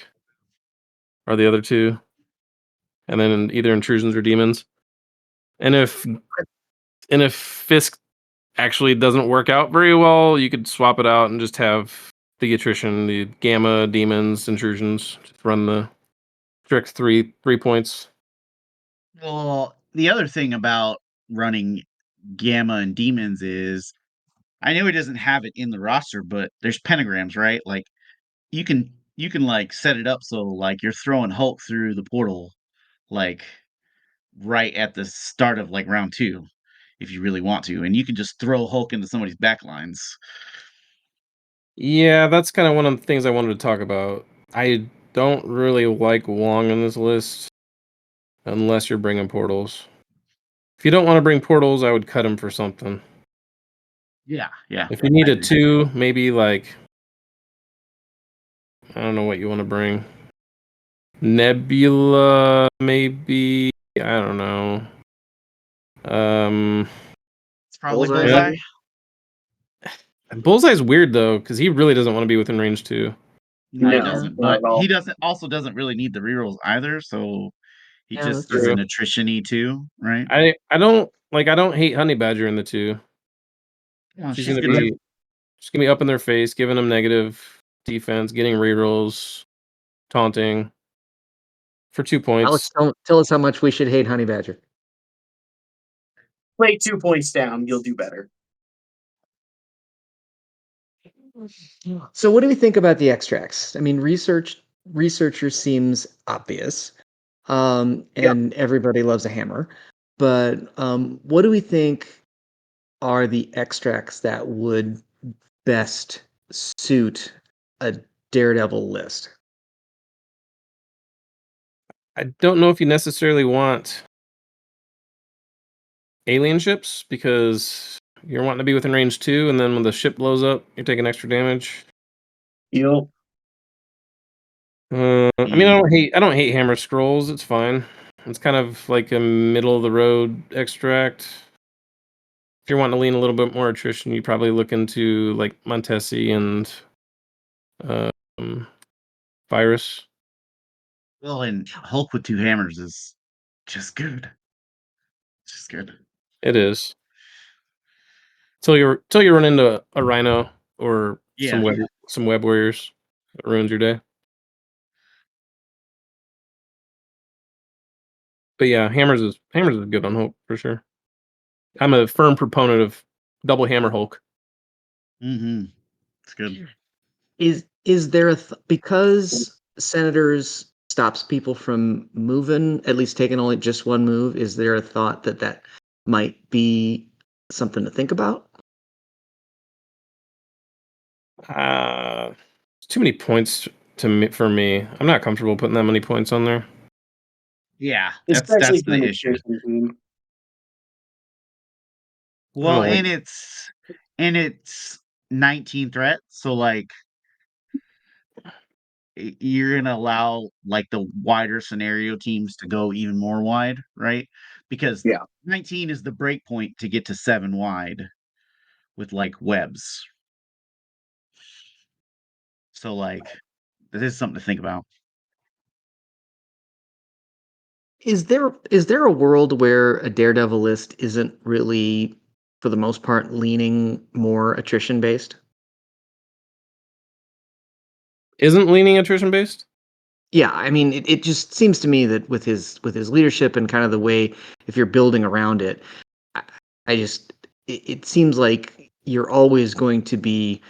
S4: are the other two, and then either intrusions or demons. And if Fisk actually doesn't work out very well, you could swap it out and just have the attrition, the Gamma, demons, intrusions. Just run the strict three points.
S3: Well, the other thing about running Gamma and Demons is I know he doesn't have it in the roster, but there's pentagrams, right? Like you can like set it up so like you're throwing Hulk through the portal like right at the start of like round 2 if you really want to, and you can just throw Hulk into somebody's backlines.
S4: Yeah, that's kind of one of the things I wanted to talk about. I don't really like Wong in this list unless you're bringing portals. If you don't want to bring portals, I would cut him for something.
S3: Yeah, yeah.
S4: If you needed two, maybe like I don't know what you want to bring. Nebula, maybe. I don't know.
S3: It's probably
S2: Bullseye.
S3: Bullseye.
S4: Bullseye's weird though, because he really doesn't want to be within range 2.
S3: No, he
S2: No,
S3: doesn't.
S2: not
S3: But
S2: at all.
S3: he doesn't really need the rerolls either. So he
S1: Yeah, that's
S3: just is
S4: true.
S3: an attrition-y too, right?
S4: I don't hate Honey Badger in the 2.
S3: Yeah,
S4: She's
S3: she's
S4: gonna
S3: good.
S4: be up in their face, giving them negative defense, getting rerolls, taunting for 2
S1: Alex,
S4: points.
S1: tell us how much we should hate Honey Badger.
S2: Play 2 points down, you'll do better.
S1: So what do we think about the extracts? I mean, researcher seems obvious. And everybody loves a hammer. But what do we think are the extracts that would best suit a Daredevil list?
S4: I don't know if you necessarily want alien ships because you're wanting to be within range 2, and then when the ship blows up, you're taking extra damage.
S2: You'll
S4: I mean, I don't hate hammer scrolls. It's fine. It's kind of like a middle of the road extract. If you're wanting to lean a little bit more attrition, you probably look into like Montesi and Virus.
S3: Well, and Hulk with 2 hammers is just good. Just good.
S4: It is till you run into a Rhino or
S3: Yeah.
S4: some web warriors. It ruins your day. But yeah, hammers is good on Hulk for sure. I'm a firm proponent of double hammer Hulk.
S3: Mm-hmm. It's good.
S1: Is there because Senators stops people from moving, at least taking only just one move, is there a thought that might be something to think about?
S4: It's too many points for me. I'm not comfortable putting that many points on there.
S3: Yeah,
S2: especially
S3: that's
S2: for an
S3: the issue.
S2: attrition team.
S3: Well,
S4: like
S3: and it's 19 threats, so like you're gonna allow like the wider scenario teams to go even more wide, right? Because
S2: Yeah.
S3: 19 is the break point to get to 7 wide with like webs. So like this is something to think about.
S1: Is there a world where a Daredevil list isn't really, for the most part, leaning more attrition based?
S4: isn't leaning attrition based.
S1: Yeah, I mean, it just seems to me that with his leadership and kind of the way, if you're building around it, I, I just it seems like you're always going to be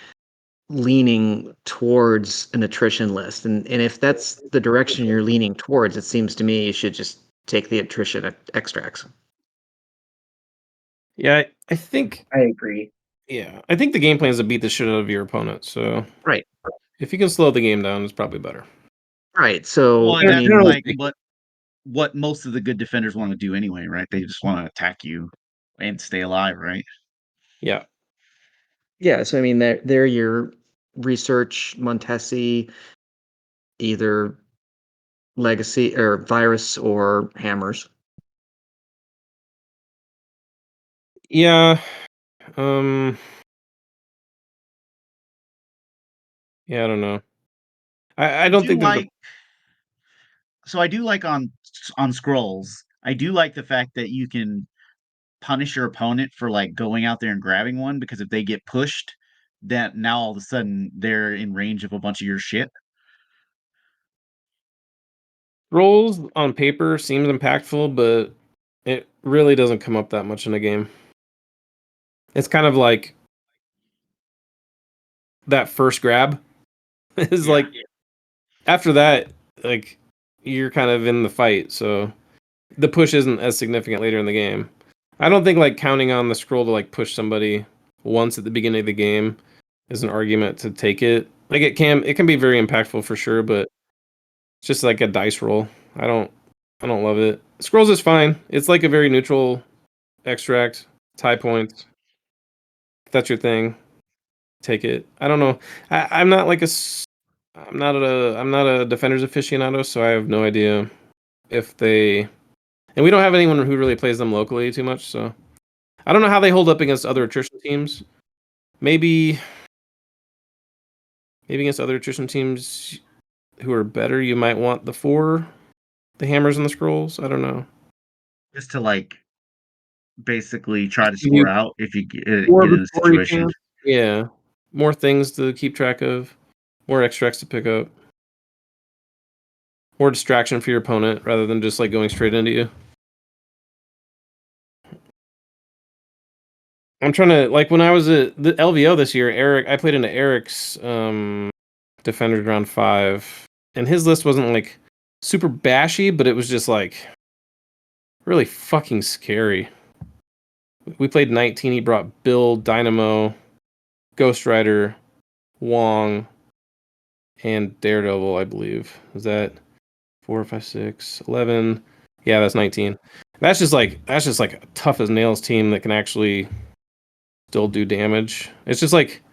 S1: leaning towards an attrition list, and if that's the direction you're leaning towards, it seems to me you should just take the attrition extracts.
S4: Yeah, I think.
S2: I agree.
S4: Yeah, I think the game plan is to beat the shit out of your opponent. So
S1: Right,
S4: if you can slow the game down, it's probably better.
S1: right. So
S3: Well, and
S1: I
S3: that's
S1: mean,
S2: Generally
S3: like
S2: speaking.
S3: what most of the good defenders want to do anyway, right? They just want to attack you and stay alive, right?
S4: Yeah.
S1: yeah. So I mean, they're your research Montesi, either legacy or virus or hammers.
S4: Yeah. Um. Yeah, I don't know. I
S3: I
S4: don't
S3: do
S4: think there's a
S3: like so I do like on scrolls. I do like the fact that you can punish your opponent for like going out there and grabbing one because if they get pushed, that now all of a sudden they're in range of a bunch of your shit.
S4: rolls on paper seems impactful, but it really doesn't come up that much in a game. It's kind of like that first grab is
S3: Yeah.
S4: like after that, like you're kind of in the fight, so the push isn't as significant later in the game. I don't think like counting on the scroll to like push somebody once at the beginning of the game is an argument to take it. Like it can be very impactful for sure, but it's just like a dice roll. I don't I don't love it. Scrolls is fine. It's like a very neutral extract, tie points. If that's your thing, take it. I don't know. I'm not like I'm not a defenders aficionado, so I have no idea if they and we don't have anyone who really plays them locally too much, so I don't know how they hold up against other attrition teams. Maybe against other attrition teams who are better, you might want the hammers and the scrolls. I don't know.
S3: Just to like basically try to
S4: Just give
S3: score
S4: you
S3: out if you
S4: more
S3: get in a
S4: before you
S3: situation.
S4: can. Yeah, more things to keep track of, more extracts to pick up, more distraction for your opponent rather than just like going straight into you. I'm trying to like when I was at the LVO this year, I played into Eric's Defenders round 5, and his list wasn't like super bashy, but it was just like really fucking scary. We played 19. He brought Bill, Dynamo, Ghost Rider, Wong, and Daredevil, I believe. Was that 4, 5, 6, 11? Yeah, that's 19. That's just like a tough as nails team that can actually still do damage. It's just like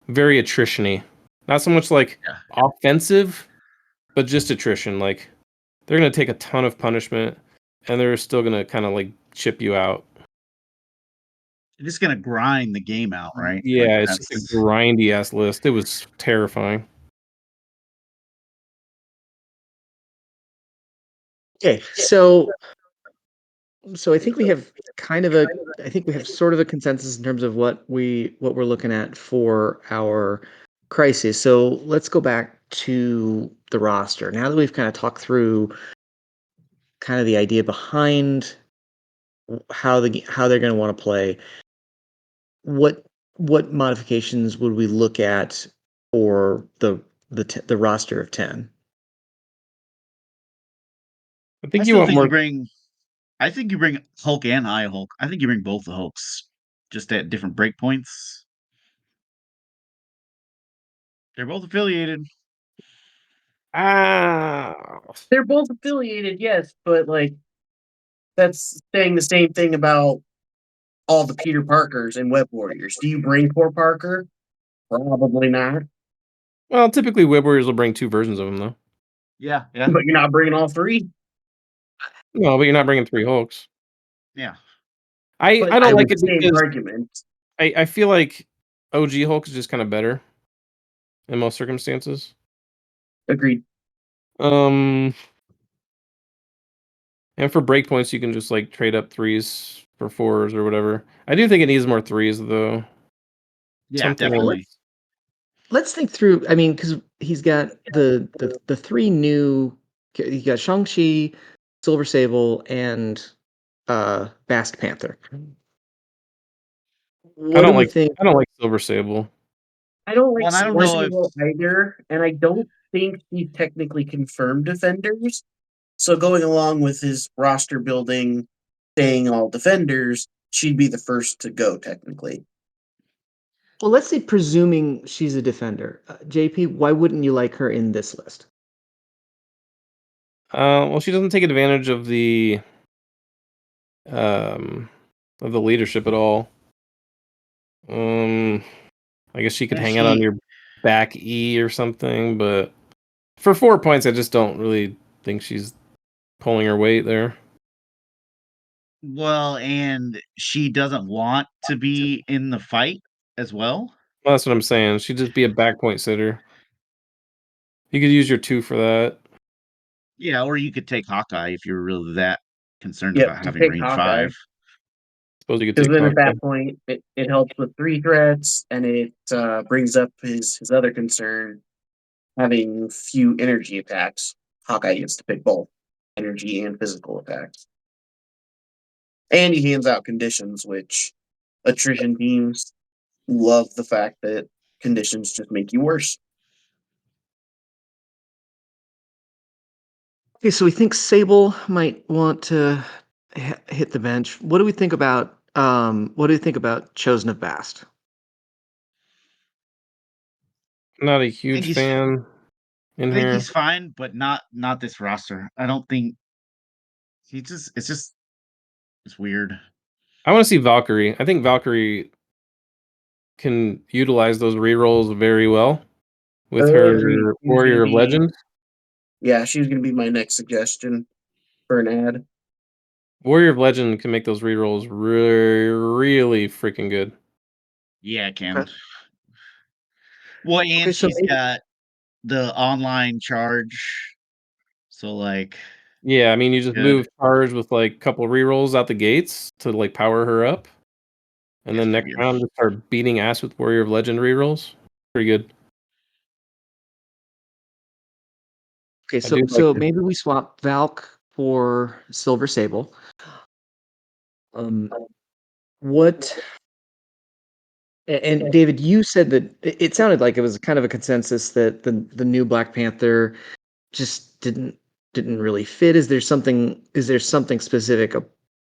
S4: very attrition-y. Not so much like
S3: Yeah.
S4: offensive, but just attrition. Like they're gonna take a ton of punishment and they're still gonna kind of like chip you out.
S3: You're just gonna grind the game out, right? Like
S4: Yeah, it's just a
S3: that's
S4: grindy ass list. It was terrifying.
S1: Okay, so I think we have kind of a I think we have sort of a consensus in terms of what we're looking at for our crisis. So let's go back to the roster. Now that we've kind of talked through kind of the idea behind how they're going to want to play, what what modifications would we look at for the roster of 10?
S4: I
S3: I
S4: think you
S3: still
S4: want
S3: think you
S4: more.
S3: bring I think you bring Hulk and I Hulk. I think you bring both the Hulks just at different breakpoints. They're both affiliated.
S4: Ah,
S2: They're both affiliated, yes, but like that's saying the same thing about all the Peter Parkers in Web Warriors. Do you bring poor Parker? Probably not.
S4: Well, typically Web Warriors will bring 2 versions of them, though.
S3: Yeah.
S2: But you're not bringing all 3.
S4: No, but you're not bringing 3 Hulks.
S3: Yeah.
S4: I
S2: But
S4: don't
S2: I
S4: like
S2: would
S4: it
S2: same
S4: because
S2: argument.
S4: I feel like OG Hulk is just kind of better in most circumstances.
S2: Agreed.
S4: And for breakpoints, you can just like trade up 3s for 4s or whatever. I do think it needs more 3s though.
S3: Yeah,
S4: Something
S3: definitely.
S1: Let's think through. I mean, because he's got the 3 new. He got Shang-Chi, Silver Sable, and Bast Panther. What do we think?
S4: I don't like Silver Sable.
S2: I don't like
S3: Well, and I don't know if
S2: Sable either, and I don't think he's technically confirmed defenders. So going along with his roster building, staying all defenders, she'd be the first to go technically.
S1: Well, let's say presuming she's a defender. JP, why wouldn't you like her in this list?
S4: Well, she doesn't take advantage um of the leadership at all. I guess she could
S3: and
S4: hang out on
S3: she
S4: your back E or something, but for 4 points, I just don't really think she's pulling her weight there.
S3: well, and she doesn't want to be in the fight as well.
S4: Well, that's what I'm saying. She'd just be a back point sitter. You could use your 2 for that.
S3: Yeah, or you could take Hawkeye if you're really that concerned
S2: Yep,
S3: about
S2: you
S3: having
S2: take
S3: range
S2: Hawkeye.
S3: 5.
S4: Suppose you could
S2: Because
S4: take
S2: then at
S4: Hawkeye.
S2: that point, it helps with 3 threats, and it brings up his other concern, having few energy attacks. Hawkeye gets to pick both energy and physical attacks. And he hands out conditions, which attrition teams love the fact that conditions just make you worse.
S1: Okay, so we think Sable might want to hit the bench. What do we think about Chosen of Bast?
S4: Not a
S3: I think
S4: huge
S3: he's
S4: fan in
S3: I think
S4: here.
S3: he's fine, but not this roster. I don't think it's weird.
S4: I want to see Valkyrie. I think Valkyrie can utilize those rerolls very well with
S2: Agreed.
S4: her
S2: She's gonna
S4: Warrior of
S2: be
S4: Legend.
S2: she's gonna be my next suggestion for an ad.
S4: Warrior of Legend can make those rerolls really, really freaking good.
S3: Yeah, it can.
S1: Okay.
S3: Well,
S1: Okay,
S3: and
S1: so
S3: she's got the online charge. So like
S4: Yeah, I mean, you just
S3: good.
S4: move charge with like a couple rerolls out the gates to like power her up, and
S3: It's
S4: then
S3: pretty
S4: next
S3: good.
S4: round just start beating ass with Warrior of Legend rerolls. Pretty good.
S1: okay,
S4: I do like
S1: so
S4: it.
S1: maybe we swap Valk for Silver Sable. Um, what? And David, you said that it sounded like it was kind of a consensus that the new Black Panther just didn't really fit. Is there something specific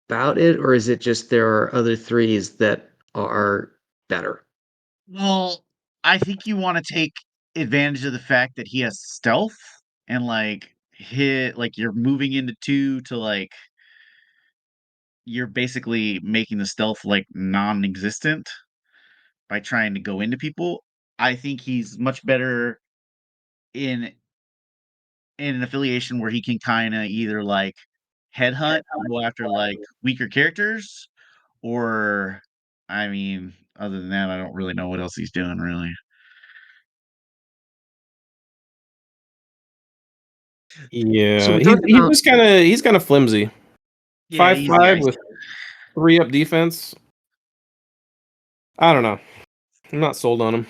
S1: about it, or is it just there are other threes that are better?
S3: Well, I think you want to take advantage of the fact that he has stealth and like hit like you're moving into 2 to like you're basically making the stealth like non-existent by trying to go into people. I think he's much better in an affiliation where he can kind of either like headhunt and go after like weaker characters, or I mean, other than that, I don't really know what else he's doing really.
S1: So
S4: Yeah,
S1: we talked about
S4: he's kind of flimsy.
S3: Yeah,
S4: 5'5"
S3: he's
S4: with 3 up defense. I don't know. I'm not sold on him.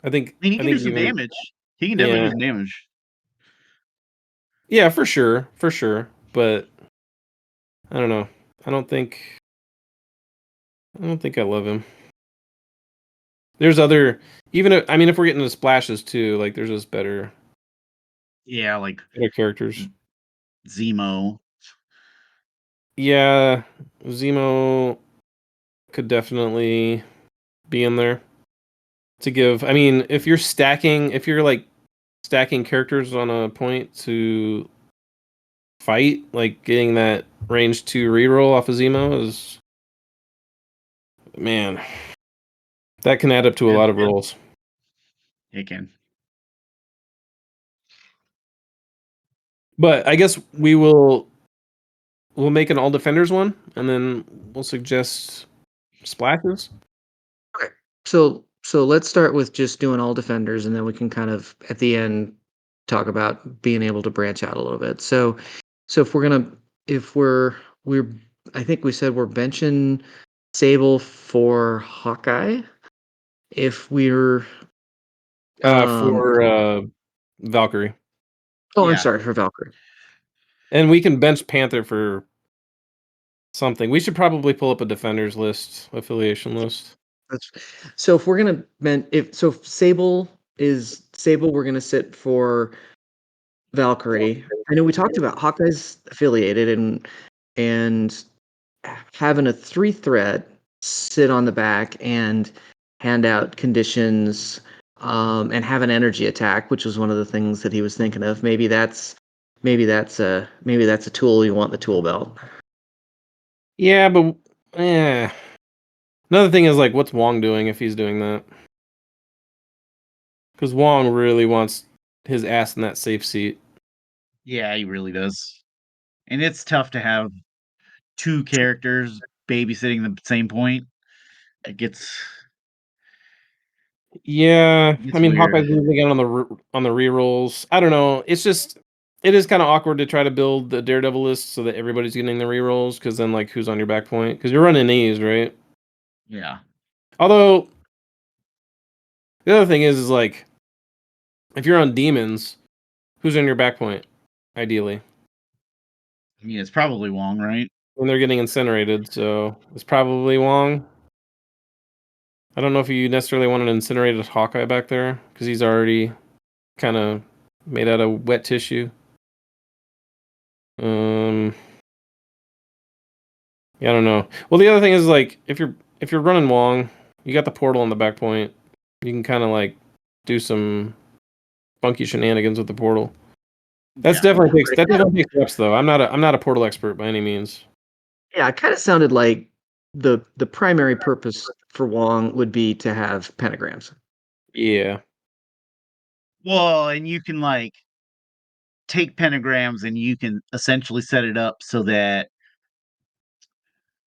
S3: I mean, he
S4: I
S3: can do
S4: think
S3: some
S4: even
S3: damage. He can definitely do
S4: yeah
S3: some damage.
S4: yeah for sure. But I don't know. I don't think I don't think I love him. There's other I mean if we're getting the splashes too, like there's just
S3: Yeah, like
S4: better characters.
S3: Zemo.
S4: Yeah, Zemo could definitely be in there to give. I mean, if you're like stacking characters on a point to fight, like getting that range 2 reroll off of Zemo is, man, that can add up to a lot of rolls.
S3: It can.
S4: But I guess we'll make an all defenders one, and then we'll suggest splashes.
S1: Okay. So let's start with just doing all defenders, and then we can kind of at the end talk about being able to branch out a little bit. So if we're I think we said we're benching Sable for Hawkeye. If we're
S4: For Valkyrie.
S1: oh, I'm
S3: Yeah.
S1: sorry, for Valkyrie.
S4: And we can bench Panther for something. We should probably pull up a defenders list, affiliation list.
S1: That's so if we're gonna if Sable is Sable, we're gonna sit for Valkyrie. I know we talked about Hawkeye's affiliated and having a 3 threat sit on the back and hand out conditions and have an energy attack, which was one of the things that he was thinking of. Maybe that's a tool you want in the tool belt.
S4: Yeah, but another thing is like, what's Wong doing if he's doing that? Because Wong really wants his ass in that safe seat.
S3: Yeah, he really does. And it's tough to have 2 characters babysitting the same point. It gets
S4: Yeah, I mean
S3: weird.
S4: Hawkeye's losing out on the rerolls. I don't know. It's just it is kind of awkward to try to build the Daredevil list so that everybody's getting the rerolls. Because then like who's on your back point? Because you're running E's, right?
S3: Yeah.
S4: Although the other thing is like if you're on demons, who's on your back point? Ideally,
S3: I mean, it's probably Wong, right?
S4: when they're getting incinerated, so it's probably Wong. I don't know if you necessarily want an incinerated Hawkeye back there because he's already kind of made out of wet tissue. Um, yeah, I don't know. Well, the other thing is like if you're running Wong, you got the portal on the back point. You can kind of like do some funky shenanigans with the portal. That definitely takes reps though. I'm not a portal expert by any means.
S1: Yeah, it kind of sounded like the primary purpose for Wong would be to have pentagrams.
S4: Yeah.
S3: Well, and you can like take pentagrams and you can essentially set it up so that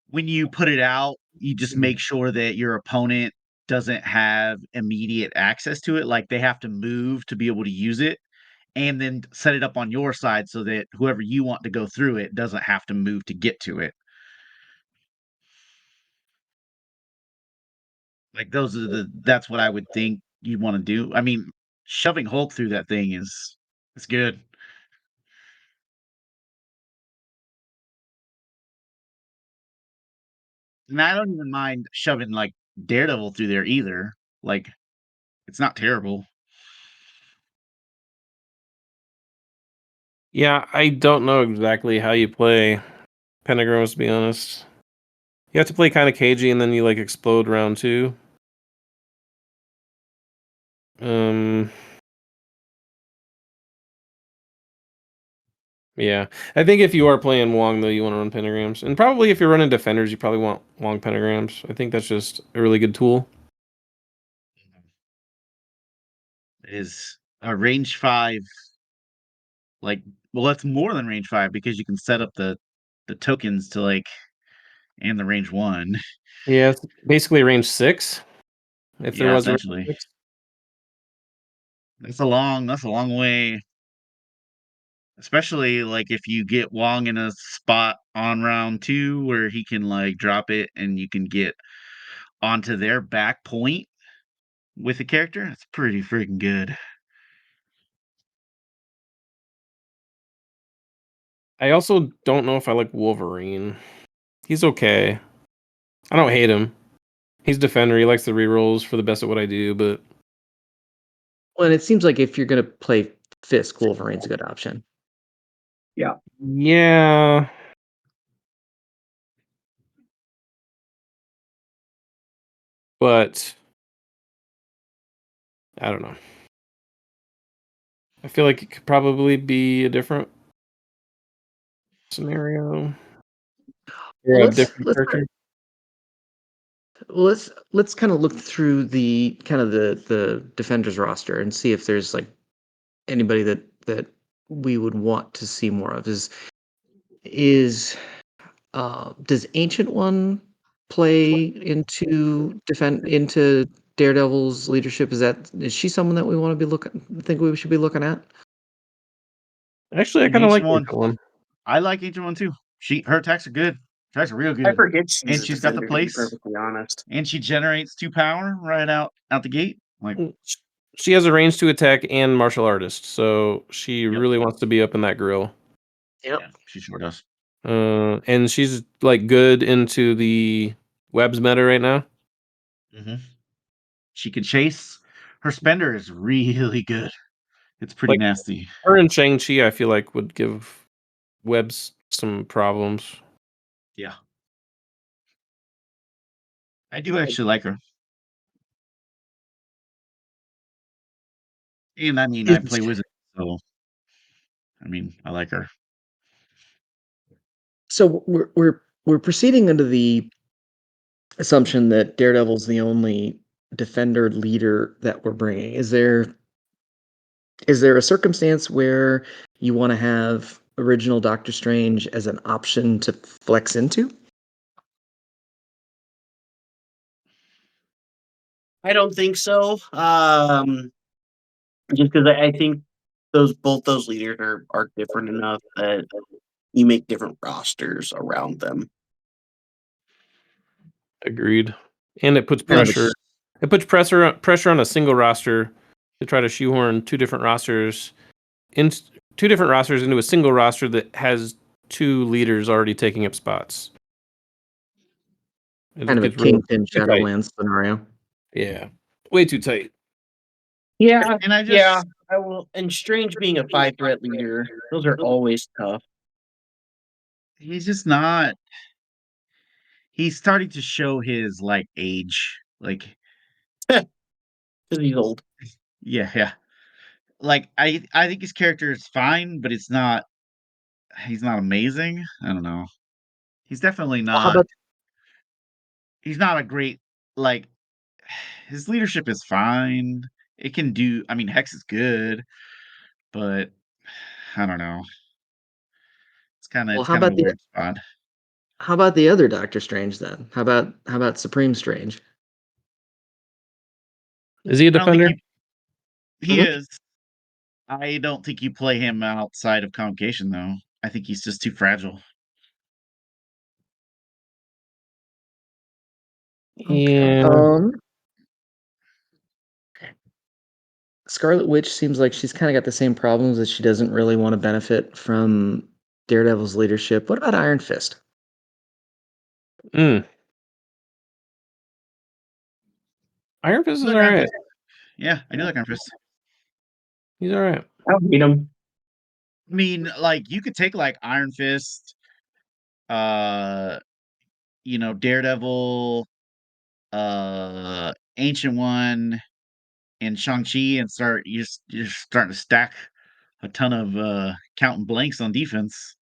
S3: when you put it out, you just make sure that your opponent doesn't have immediate access to it. Like they have to move to be able to use it, and then set it up on your side so that whoever you want to go through it doesn't have to move to get to it. Like that's what I would think you want to do. I mean, shoving Hulk through that thing is good. And I don't even mind shoving like Daredevil through there either. Like it's not terrible.
S4: Yeah, I don't know exactly how you play pentagrams to be honest. You have to play kind of cagey and then you like explode round 2. Um Yeah. I think if you are playing Wong though, you want to run pentagrams. And probably if you're running defenders, you probably want Wong pentagrams. I think that's just a really good tool.
S3: It is a range 5, like, well, that's more than range 5 because you can set up the tokens to like and the range 1.
S4: Yeah, it's basically range 6 if there
S3: Yeah,
S4: was a range
S3: essentially.
S4: 6.
S3: That's a long way. Especially like if you get Wong in a spot on round 2 where he can like drop it and you can get onto their back point with the character. It's pretty freaking good.
S4: I also don't know if I like Wolverine. He's okay. I don't hate him. He's defender. He likes the rerolls for the best at what I do, but
S1: Well, and it seems like if you're gonna play Fisk, Wolverine's a good option.
S4: yeah. But I don't know. I feel like it could probably be a different scenario.
S1: Well,
S4: You're a different character.
S1: let's kind of look through the defenders roster and see if there's like anybody that we would want to see more of. Is does Ancient One play into Daredevil's leadership? Is she someone that we want to be think we should be looking at?
S4: Actually, I
S3: And
S4: kind of like
S3: Ancient One.
S4: Ancient One.
S3: I like Ancient One too. Her attacks are good. Attacks are real good.
S2: I forget she's
S3: And
S2: a
S3: she's got the
S2: defender, to be
S3: place.
S2: perfectly honest.
S3: And she generates 2 power right out the gate. Like,
S4: She has a range to attack and martial artist, so she really wants to be up in that grill.
S1: Yep.
S3: Yeah, she sure does.
S4: And she's like good into the webs meta right now.
S3: Mm-hmm. She can chase. Her spender is really good. It's pretty
S4: Like,
S3: nasty.
S4: Her and Shang-Chi, I feel like, would give webs some problems.
S3: Yeah. I do actually like her. And I mean, I play Wizard, so I mean, I like her.
S1: So we're proceeding under the assumption that Daredevil's the only defender leader that we're bringing. Is there a circumstance where you want to have original Doctor Strange as an option to flex into?
S2: I don't think so. Just because I think both those leaders are different enough that you make different rosters around them.
S4: Agreed. And it puts
S3: Yeah,
S4: pressure. It puts pressure on a single roster to try to shoehorn two different rosters into a single roster that has two leaders already taking up spots. It
S1: Kind of a
S4: gets real
S1: Kingpin
S4: too tight.
S1: Shadowlands scenario.
S4: Yeah, way too tight.
S2: Yeah,
S3: And
S2: I will. And Strange being a 5-threat leader, those are always tough.
S3: he's just not. He's starting to show his like age. Like,
S2: Because he's old.
S3: yeah. Like I think his character is fine, but he's not amazing. I don't know. He's definitely
S1: Well, how
S3: not.
S1: about
S3: He's not a great like. His leadership is fine. It can do. I mean, Hex is good, but I don't know.
S1: well,
S3: It's kind of a weird spot.
S1: how about the other Doctor Strange then? How about Supreme Strange?
S4: Is he a
S3: I don't think
S4: defender?
S3: he
S1: Mhm.
S3: is. I don't think you play him outside of convocation though. I think he's just too fragile.
S4: Yeah.
S1: Scarlet Witch seems like she's kind of got the same problems that she doesn't really want to benefit from Daredevil's leadership. What about Iron Fist?
S4: Iron Fist is
S3: Like Iron
S4: alright.
S3: Fist. Yeah, I do like Iron Fist.
S4: He's alright.
S2: I don't beat him.
S3: I mean, like you could take like Iron Fist, uh, Daredevil, Ancient One, and Shang-Chi and you're starting to stack a ton of counting blanks on defense.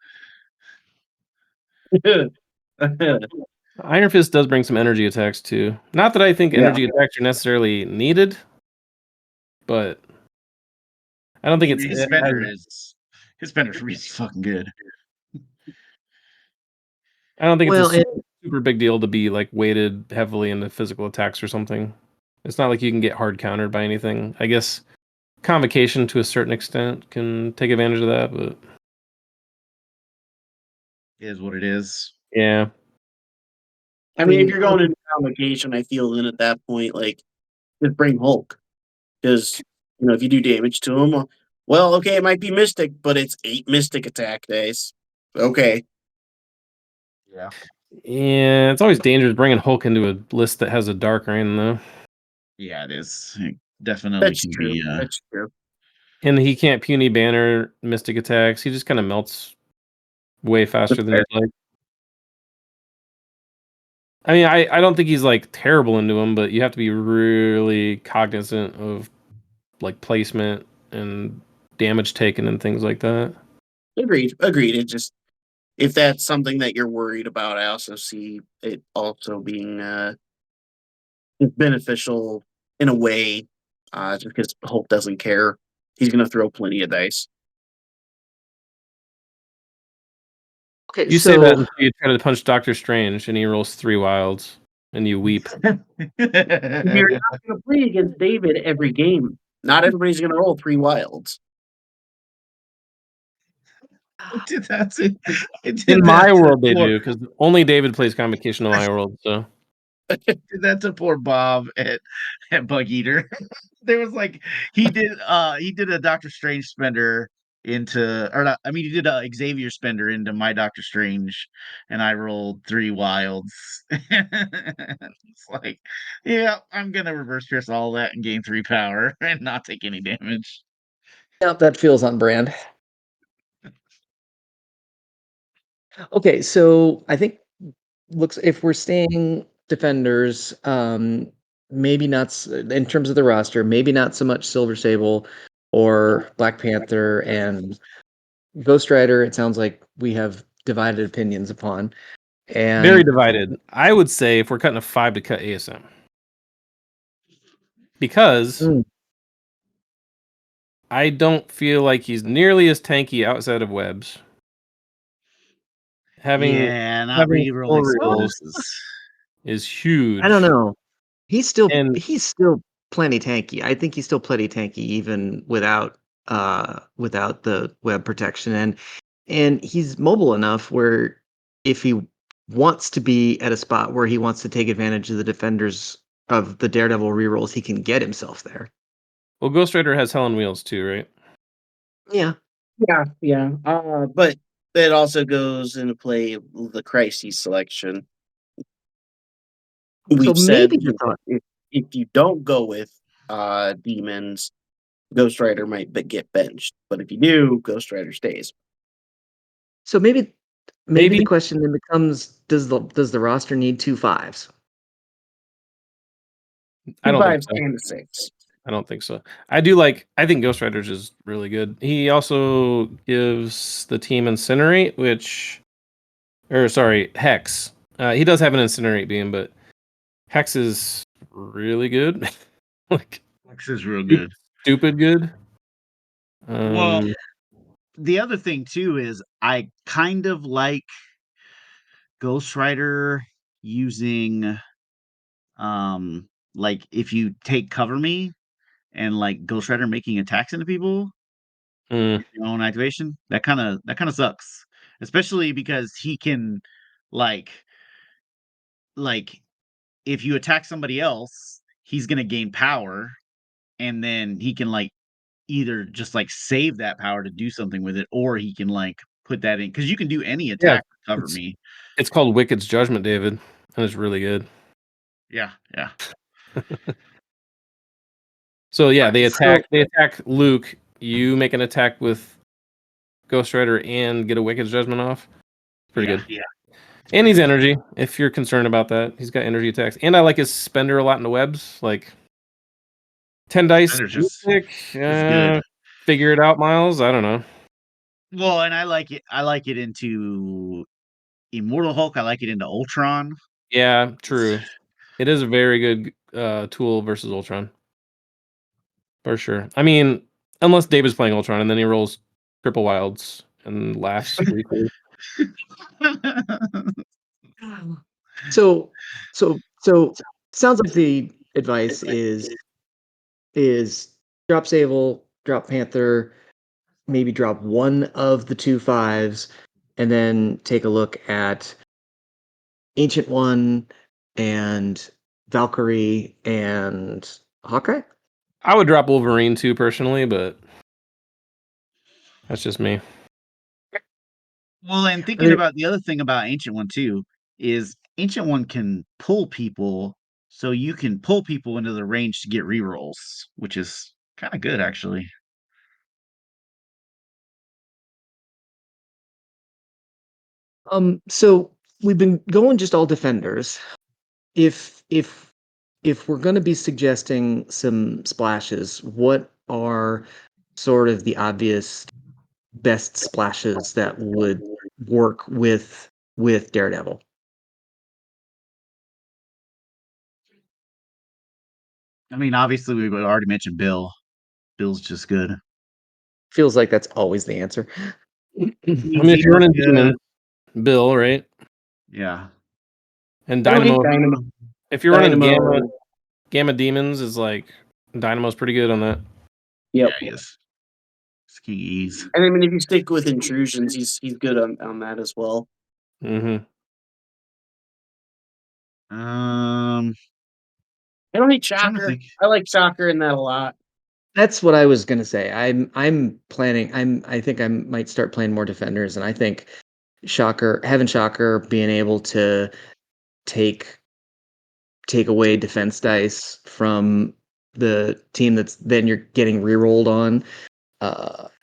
S4: Iron Fist does bring some energy attacks too. Not that I think energy attacks are necessarily needed, but I don't think it's
S3: His spender for me is fucking good.
S4: I don't think
S1: Well,
S4: it's a super big deal to be like weighted heavily into physical attacks or something. It's not like you can get hard countered by anything. I guess convocation to a certain extent can take advantage of that, but
S3: It is what it is.
S4: yeah.
S2: I mean, if you're going into convocation, I feel then at that point, like, just bring Hulk. Because, if you do damage to him, well, okay, it might be Mystic, but it's 8 Mystic attack days. Okay.
S3: Yeah.
S4: Yeah, it's always dangerous bringing Hulk into a list that has a Dark Reign, though.
S3: Yeah, it is. It definitely
S2: That's
S3: can
S2: true.
S3: be.
S2: That's true.
S4: And he can't puny banner Mystic attacks. He just kind of melts way faster than you'd like. I mean, I don't think he's like terrible into him, but you have to be really cognizant of like placement and damage taken and things like that.
S2: Agreed. It just if that's something that you're worried about, I also see it also being beneficial in a way, just because Hulk doesn't care. He's going to throw plenty of dice.
S1: Okay,
S4: You say that
S1: so
S4: until you try to punch Doctor Strange and he rolls 3 wilds and you weep.
S2: You're not going to play against David every game. Not everybody's going to roll 3 wilds.
S4: In my world, they do, because only David plays Convocation in my world. So
S3: That's a poor Bob at Bugeater. There was like he did a Doctor Strange spender into, or not, I mean, he did a Xavier spender into my Doctor Strange, and I rolled 3 wilds. It's like, yeah, I'm gonna reverse pierce all that and gain 3 power and not take any damage.
S1: yeah, that feels on brand. Okay, so I think looks if we're staying defenders, maybe not in terms of the roster, maybe not so much Silver Sable or Black Panther and Ghost Rider. It sounds like we have divided opinions upon. And
S4: very divided. I would say if we're cutting a 5 to cut ASM. Because I don't feel like he's nearly as tanky outside of webs. Having
S3: not re-rolling
S4: 4 rerolls is huge.
S1: I don't know. He's still
S4: And
S1: plenty tanky. I think he's still plenty tanky even without the web protection, and he's mobile enough where if he wants to be at a spot where he wants to take advantage of the defenders of the Daredevil rerolls, he can get himself there.
S4: well, Ghost Rider has Hell on Wheels too, right?
S1: Yeah.
S2: Yeah. But it also goes into play the crises selection. We've said
S1: maybe the thought
S2: if you don't go with demons, Ghost Rider might get benched. But if you do, Ghost Rider stays.
S1: So maybe
S4: Maybe.
S1: the question then becomes: does the roster need 2 5s?
S4: I don't think
S2: 5
S4: so.
S2: and 6.
S4: I don't think so. I think Ghost Rider's is really good. He also gives the team Incinerate, Hex. He does have an Incinerate beam, but Hex is really good. Like
S3: Hex is real good.
S4: Stupid good.
S3: Well, the other thing too is I kind of like Ghost Rider using like if you take cover me and like Ghost Rider making attacks into people with your own activation, that kind of sucks. Especially because he can like if you attack somebody else, he's gonna gain power, and then he can like either just like save that power to do something with it, or he can like put that in because you can do any attack to cover me.
S4: It's called Wicked's Judgment, David, and it's really good.
S3: Yeah.
S4: So yeah, they attack Luke. You make an attack with Ghost Rider and get a Wicked's Judgment off. Pretty good.
S3: Yeah.
S4: And he's energy, if you're concerned about that. He's got energy attacks. And I like his spender a lot in the webs. Like 10 dice.
S3: Good.
S4: Figure it out, Miles. I don't know.
S3: Well, and I like it into Immortal Hulk. I like it into Ultron.
S4: Yeah, true. It is a very good tool versus Ultron. For sure. I mean, unless David's playing Ultron and then he rolls triple wilds and laughs briefly.
S1: So sounds like the advice is drop Sable, drop Panther, maybe drop one of the 2 5s, and then take a look at Ancient One and Valkyrie and Hawkeye.
S4: I would drop Wolverine too, personally, but that's just me.
S3: Well, and thinking about the other thing about Ancient One too is Ancient One can pull people, so you can pull people into the range to get rerolls, which is kind of good actually.
S1: So we've been going just all defenders. If we're going to be suggesting some splashes, what are sort of the obvious best splashes that would work with Daredevil.
S3: I mean, obviously, we already mentioned Bill. Bill's just good.
S1: Feels like that's always the answer.
S4: I mean, if you're running demons, Bill, right?
S3: Yeah.
S4: And
S2: I don't hate
S4: Dynamo.
S2: Dynamo.
S4: If you're running
S2: Dynamo.
S4: Gamma Demons, is like Dynamo's pretty good on that.
S2: Yep.
S3: Yeah, he is. It's King Ease.
S2: And I mean, if you stick with intrusions, he's good on that as well.
S4: Mm-hmm.
S2: I don't hate
S3: trying to
S2: Shocker.
S3: think.
S2: I like Shocker in that a lot.
S1: That's what I was gonna say. I'm planning. I think I might start playing more defenders, and I think having Shocker being able to take away defense dice from the team that's then you're getting rerolled on.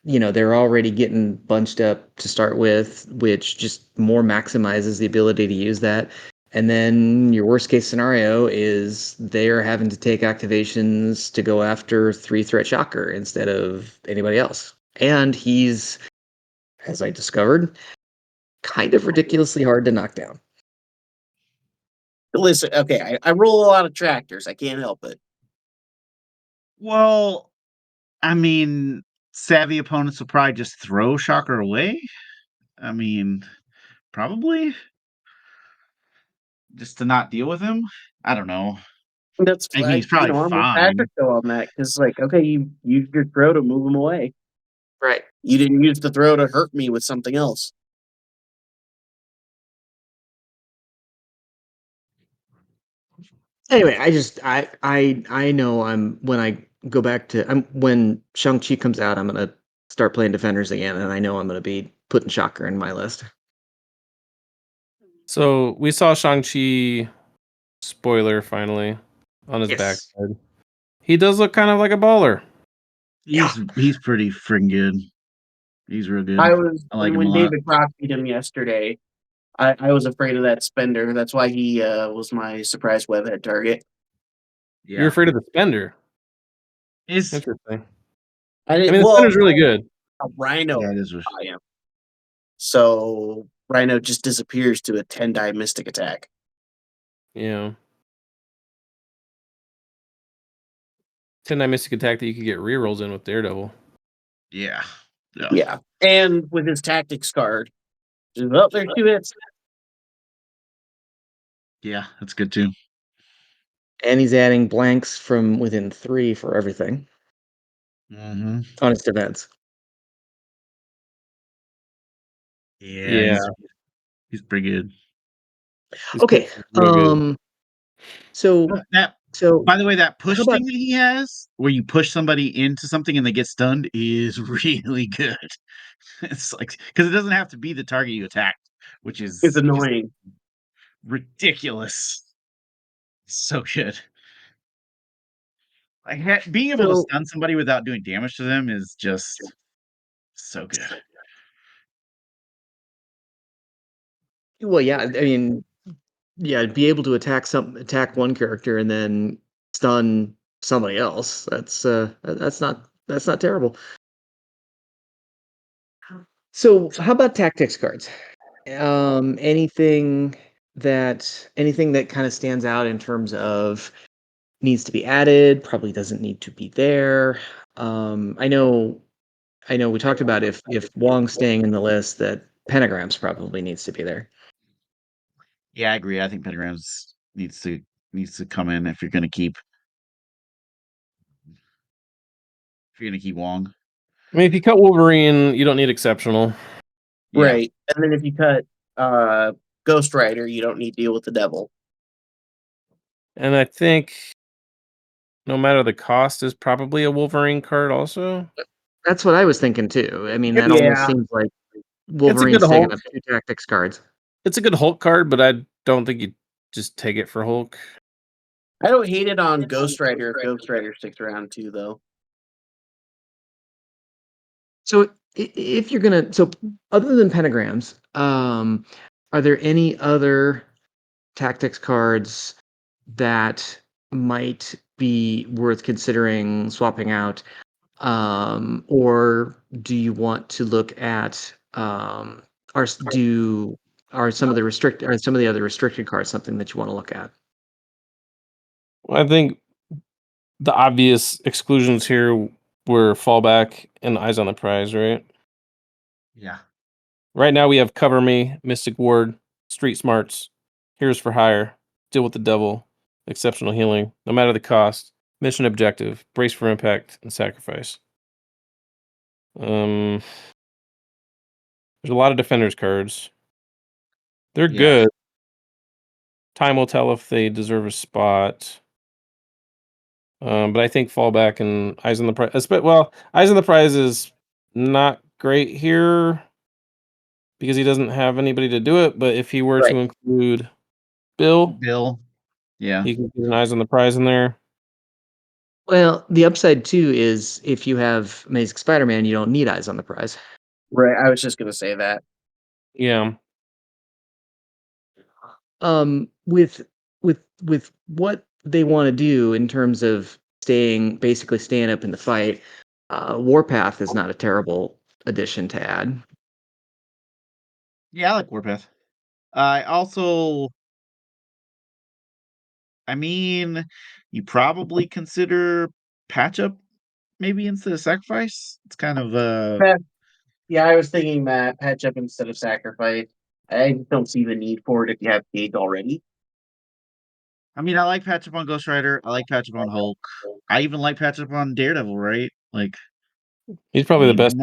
S1: They're already getting bunched up to start with, which just more maximizes the ability to use that. And then your worst case scenario is they're having to take activations to go after 3-threat Shocker instead of anybody else. And he's, as I discovered, kind of ridiculously hard to knock down.
S2: Listen, okay, I roll a lot of tractors. I can't help it.
S3: Well, I mean, savvy opponents will probably just throw Shocker away. I mean, probably just to not deal with him. I don't know.
S2: That's
S3: I mean, he's probably
S2: I'm with
S3: fine.
S2: Patrick though on that because like, okay, you used your throw to move him away.
S1: Right.
S2: You didn't use the throw to hurt me with something else.
S1: Anyway, I know when I go back to when Shang-Chi comes out, I'm gonna start playing defenders again, and I know I'm gonna be putting Shocker in my list.
S4: So we saw Shang-Chi spoiler finally on his backside. He does look kind of like a baller.
S3: He's pretty freaking good. He's real good.
S2: I was
S3: I like him a
S2: when
S3: lot.
S2: David Croc beat him yesterday. I was afraid of that spender. That's why he was my surprise webhead target.
S4: You're afraid of the spender.
S3: It's
S4: Interesting.
S2: I
S4: mean, the spender's really good.
S2: A Rhino.
S3: Yeah, it is.
S2: I am. So Rhino just disappears to a 10-die mystic attack.
S4: Yeah. 10-9 mystic attack that you could get rerolls in with Daredevil.
S3: Yeah.
S2: Yeah. And with his tactics card. Well, there's 2 hits.
S3: Yeah, that's good too.
S1: And he's adding blanks from within 3 for everything
S3: Mm-hmm.
S1: on his defense.
S3: Yeah. He's pretty good.
S1: Okay.
S4: Good.
S1: So
S3: By the way, that push
S1: how about-
S3: thing that he has, where you push somebody into something and they get stunned, is really good. It's like because it doesn't have to be the target you attacked, which is
S2: It's annoying.
S3: Ridiculous. So good. Like being able to stun somebody without doing damage to them is just so good.
S1: Well, yeah, I mean, yeah, be able to attack one character and then stun somebody else. That's not terrible. So, how about tactics cards? Anything that kind of stands out in terms of needs to be added, probably doesn't need to be there. I know we talked about if Wong's staying in the list, that pentagrams probably needs to be there.
S3: Yeah, I agree. I think pentagrams needs to come in if you're gonna keep Wong.
S4: I mean, if you cut Wolverine, you don't need exceptional.
S3: Yeah.
S2: Right. And then if you cut Ghost Rider, you don't need to deal with the devil.
S4: And I think no matter the cost is probably a Wolverine card also.
S1: That's what I was thinking too. I mean, that
S2: Yeah.
S1: almost seems like Wolverine's taking up 2 tactics cards.
S4: It's a good Hulk card, but I don't think you just take it for Hulk.
S2: I don't hate it on Ghost Rider if Ghost Rider sticks around too, though.
S1: So if you're gonna, other than pentagrams, are there any other tactics cards that might be worth considering swapping out, or do you want to look at are some of the other restricted cards something that you want to look at?
S4: I think the obvious exclusions here were fallback and eyes on the prize, right?
S3: Yeah.
S4: Right now we have Cover Me, Mystic Ward, Street Smarts, Heroes for Hire, Deal with the Devil, Exceptional Healing, no matter the cost, Mission Objective, Brace for Impact, and Sacrifice. There's a lot of Defenders cards. They're good. Time will tell if they deserve a spot. But I think Fallback and Eyes on the Prize. Well, Eyes on the Prize is not great here because he doesn't have anybody to do it. But if he were to include Bill,
S3: Yeah.
S4: he can get an Eyes on the Prize in there.
S1: Well, the upside too is if you have Amazing Spider-Man, you don't need Eyes on the Prize.
S2: Right. I was just gonna say that.
S4: Yeah.
S1: With what they want to do in terms of basically staying up in the fight, Warpath is not a terrible addition to add.
S3: Yeah, I like Warpath. I also, I mean, you probably consider Patch Up maybe instead of Sacrifice. It's kind of
S2: Yeah, I was thinking that patch up instead of sacrifice. I don't see the need for it if you have Cage already.
S3: I mean, I like Patch Up on Ghost Rider. I like Patch Up on Hulk. I even like Patch Up on Daredevil, right? Like,
S4: He's probably the best.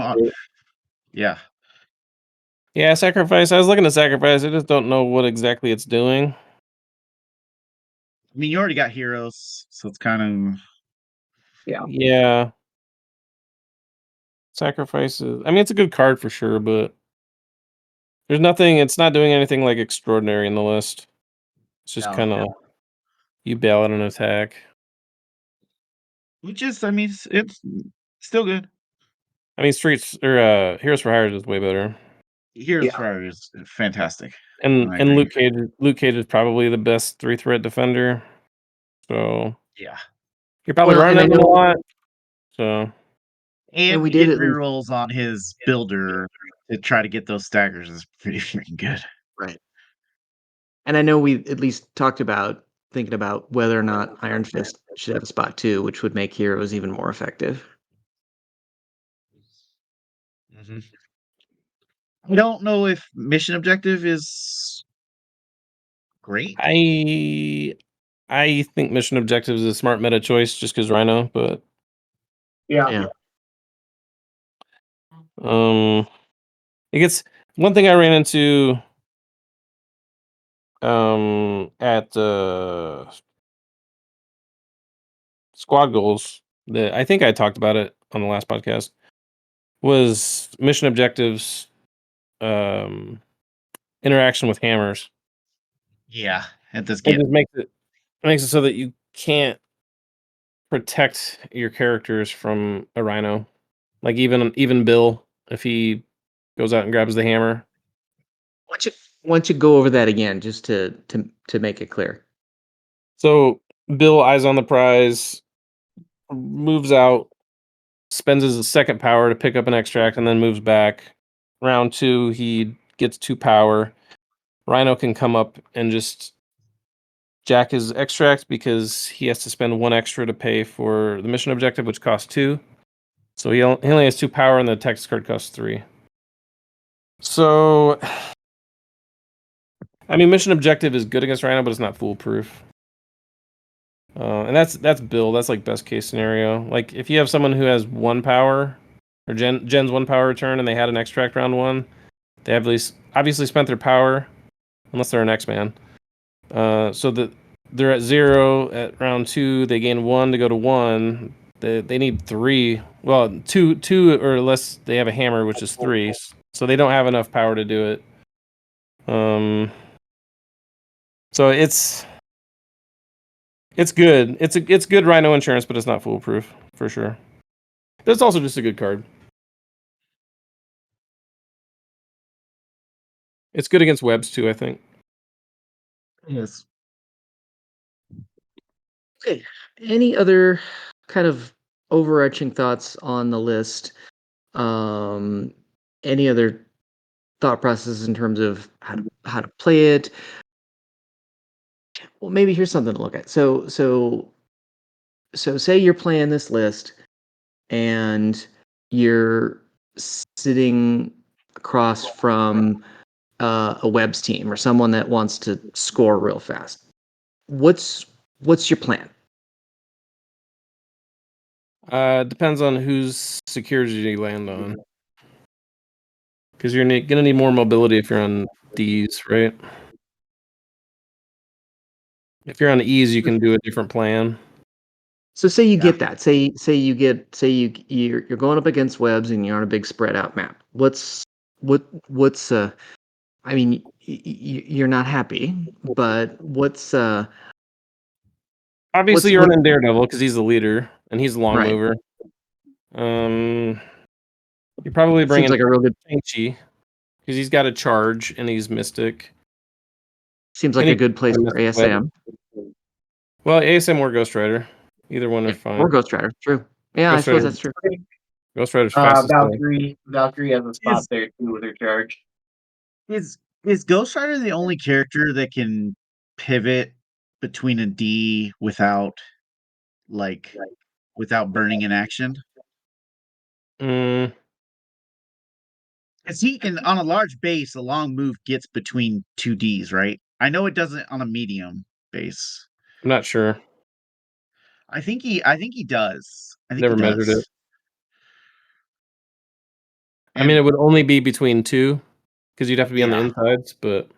S3: Yeah.
S4: Yeah, Sacrifice. I was looking at Sacrifice. I just don't know what exactly it's doing.
S3: I mean, you already got Heroes, so it's kind of...
S4: Yeah. Sacrifices. I mean, it's a good card for sure, but there's nothing. It's not doing anything like extraordinary in the list. It's just kind of you bail out an attack.
S3: Which is, I mean, it's still good.
S4: I mean, Heroes for Hire is way better.
S3: Heroes for Hire is fantastic.
S4: And Luke Cage is probably the best 3-threat defender. So
S3: yeah,
S4: you're probably running him a lot. So
S3: and
S1: we did
S3: getting
S1: at least
S3: rerolls on his builder to try to get those staggers is pretty freaking good.
S1: Right. And I know we at least talked about thinking about whether or not Iron Fist should have a spot too, which would make Heroes even more effective.
S3: I don't know if Mission Objective is great.
S4: I think Mission Objective is a smart meta choice just because Rhino, but
S2: Yeah.
S4: it gets one thing I ran into at squad goals that I think I talked about it on the last podcast was mission objectives interaction with hammers.
S3: Yeah, it does
S4: It
S3: get
S4: just makes it so that you can't protect your characters from a rhino. Like even Bill, if he goes out and grabs the hammer.
S1: Why don't you go over that again, just to make it clear?
S4: So Bill, eyes on the prize, moves out, spends his second power to pick up an extract, and then moves back. Round 2, he gets 2 power. Rhino can come up and just jack his extract because he has to spend 1 extra to pay for the mission objective, which costs 2. So he only has 2 power, and the text card costs 3. So, I mean, mission objective is good against Rhino, but it's not foolproof. And that's Bill. That's like best case scenario. Like if you have someone who has 1 power, or Jen's 1 power return, and they had an extract round 1, they have obviously spent their power, unless they're an X-Man. So that they're at 0 at round 2. They gain 1 to go to 1. They need 3. Well, 2 or less. They have a hammer, which is 3. So they don't have enough power to do it. So it's good. It's good Rhino insurance, but it's not foolproof for sure. But it's also just a good card. It's good against webs too, I think.
S3: Yes.
S1: Okay. Any other kind of overarching thoughts on the list? Any other thought process in terms of how to play it. Well, maybe here's something to look at. So say you're playing this list and you're sitting across from a webs team or someone that wants to score real fast. What's your plan?
S4: Depends on whose security you land on. Because you're gonna need more mobility if you're on D's, right? If you're on E's, you can do a different plan.
S1: So say you get that. You're going up against webs and you're on a big spread out map. What's I mean, you're not happy, but
S4: Obviously, you're
S1: what
S4: running Daredevil because he's the leader and he's a long
S1: right?
S4: mover. You're probably
S1: Seems
S4: bringing
S1: like a real good
S4: Shang-Chi because he's got a charge and he's mystic.
S1: seems like
S4: And
S1: a
S4: he
S1: good place
S4: can
S1: for
S4: mystic web.
S1: ASM
S4: Well, ASM or Ghost Rider, either one are fine.
S1: or Ghost Rider. True. Yeah, I
S4: Ghost
S1: suppose
S4: Rider,
S1: that's true.
S4: Ghost Rider's fastest.
S2: Valkyrie has a spot there too with her charge.
S3: Is Ghost Rider the only character that can pivot between a D without burning an action?
S4: Mm,
S3: Because he can, on a large base, a long move gets between two Ds, right? I know it doesn't on a medium base.
S4: I'm not sure.
S3: I think he does.
S4: Never measured it. I
S3: And
S4: mean, it would only be between two because you'd have to be on the
S3: yeah,
S4: insides, but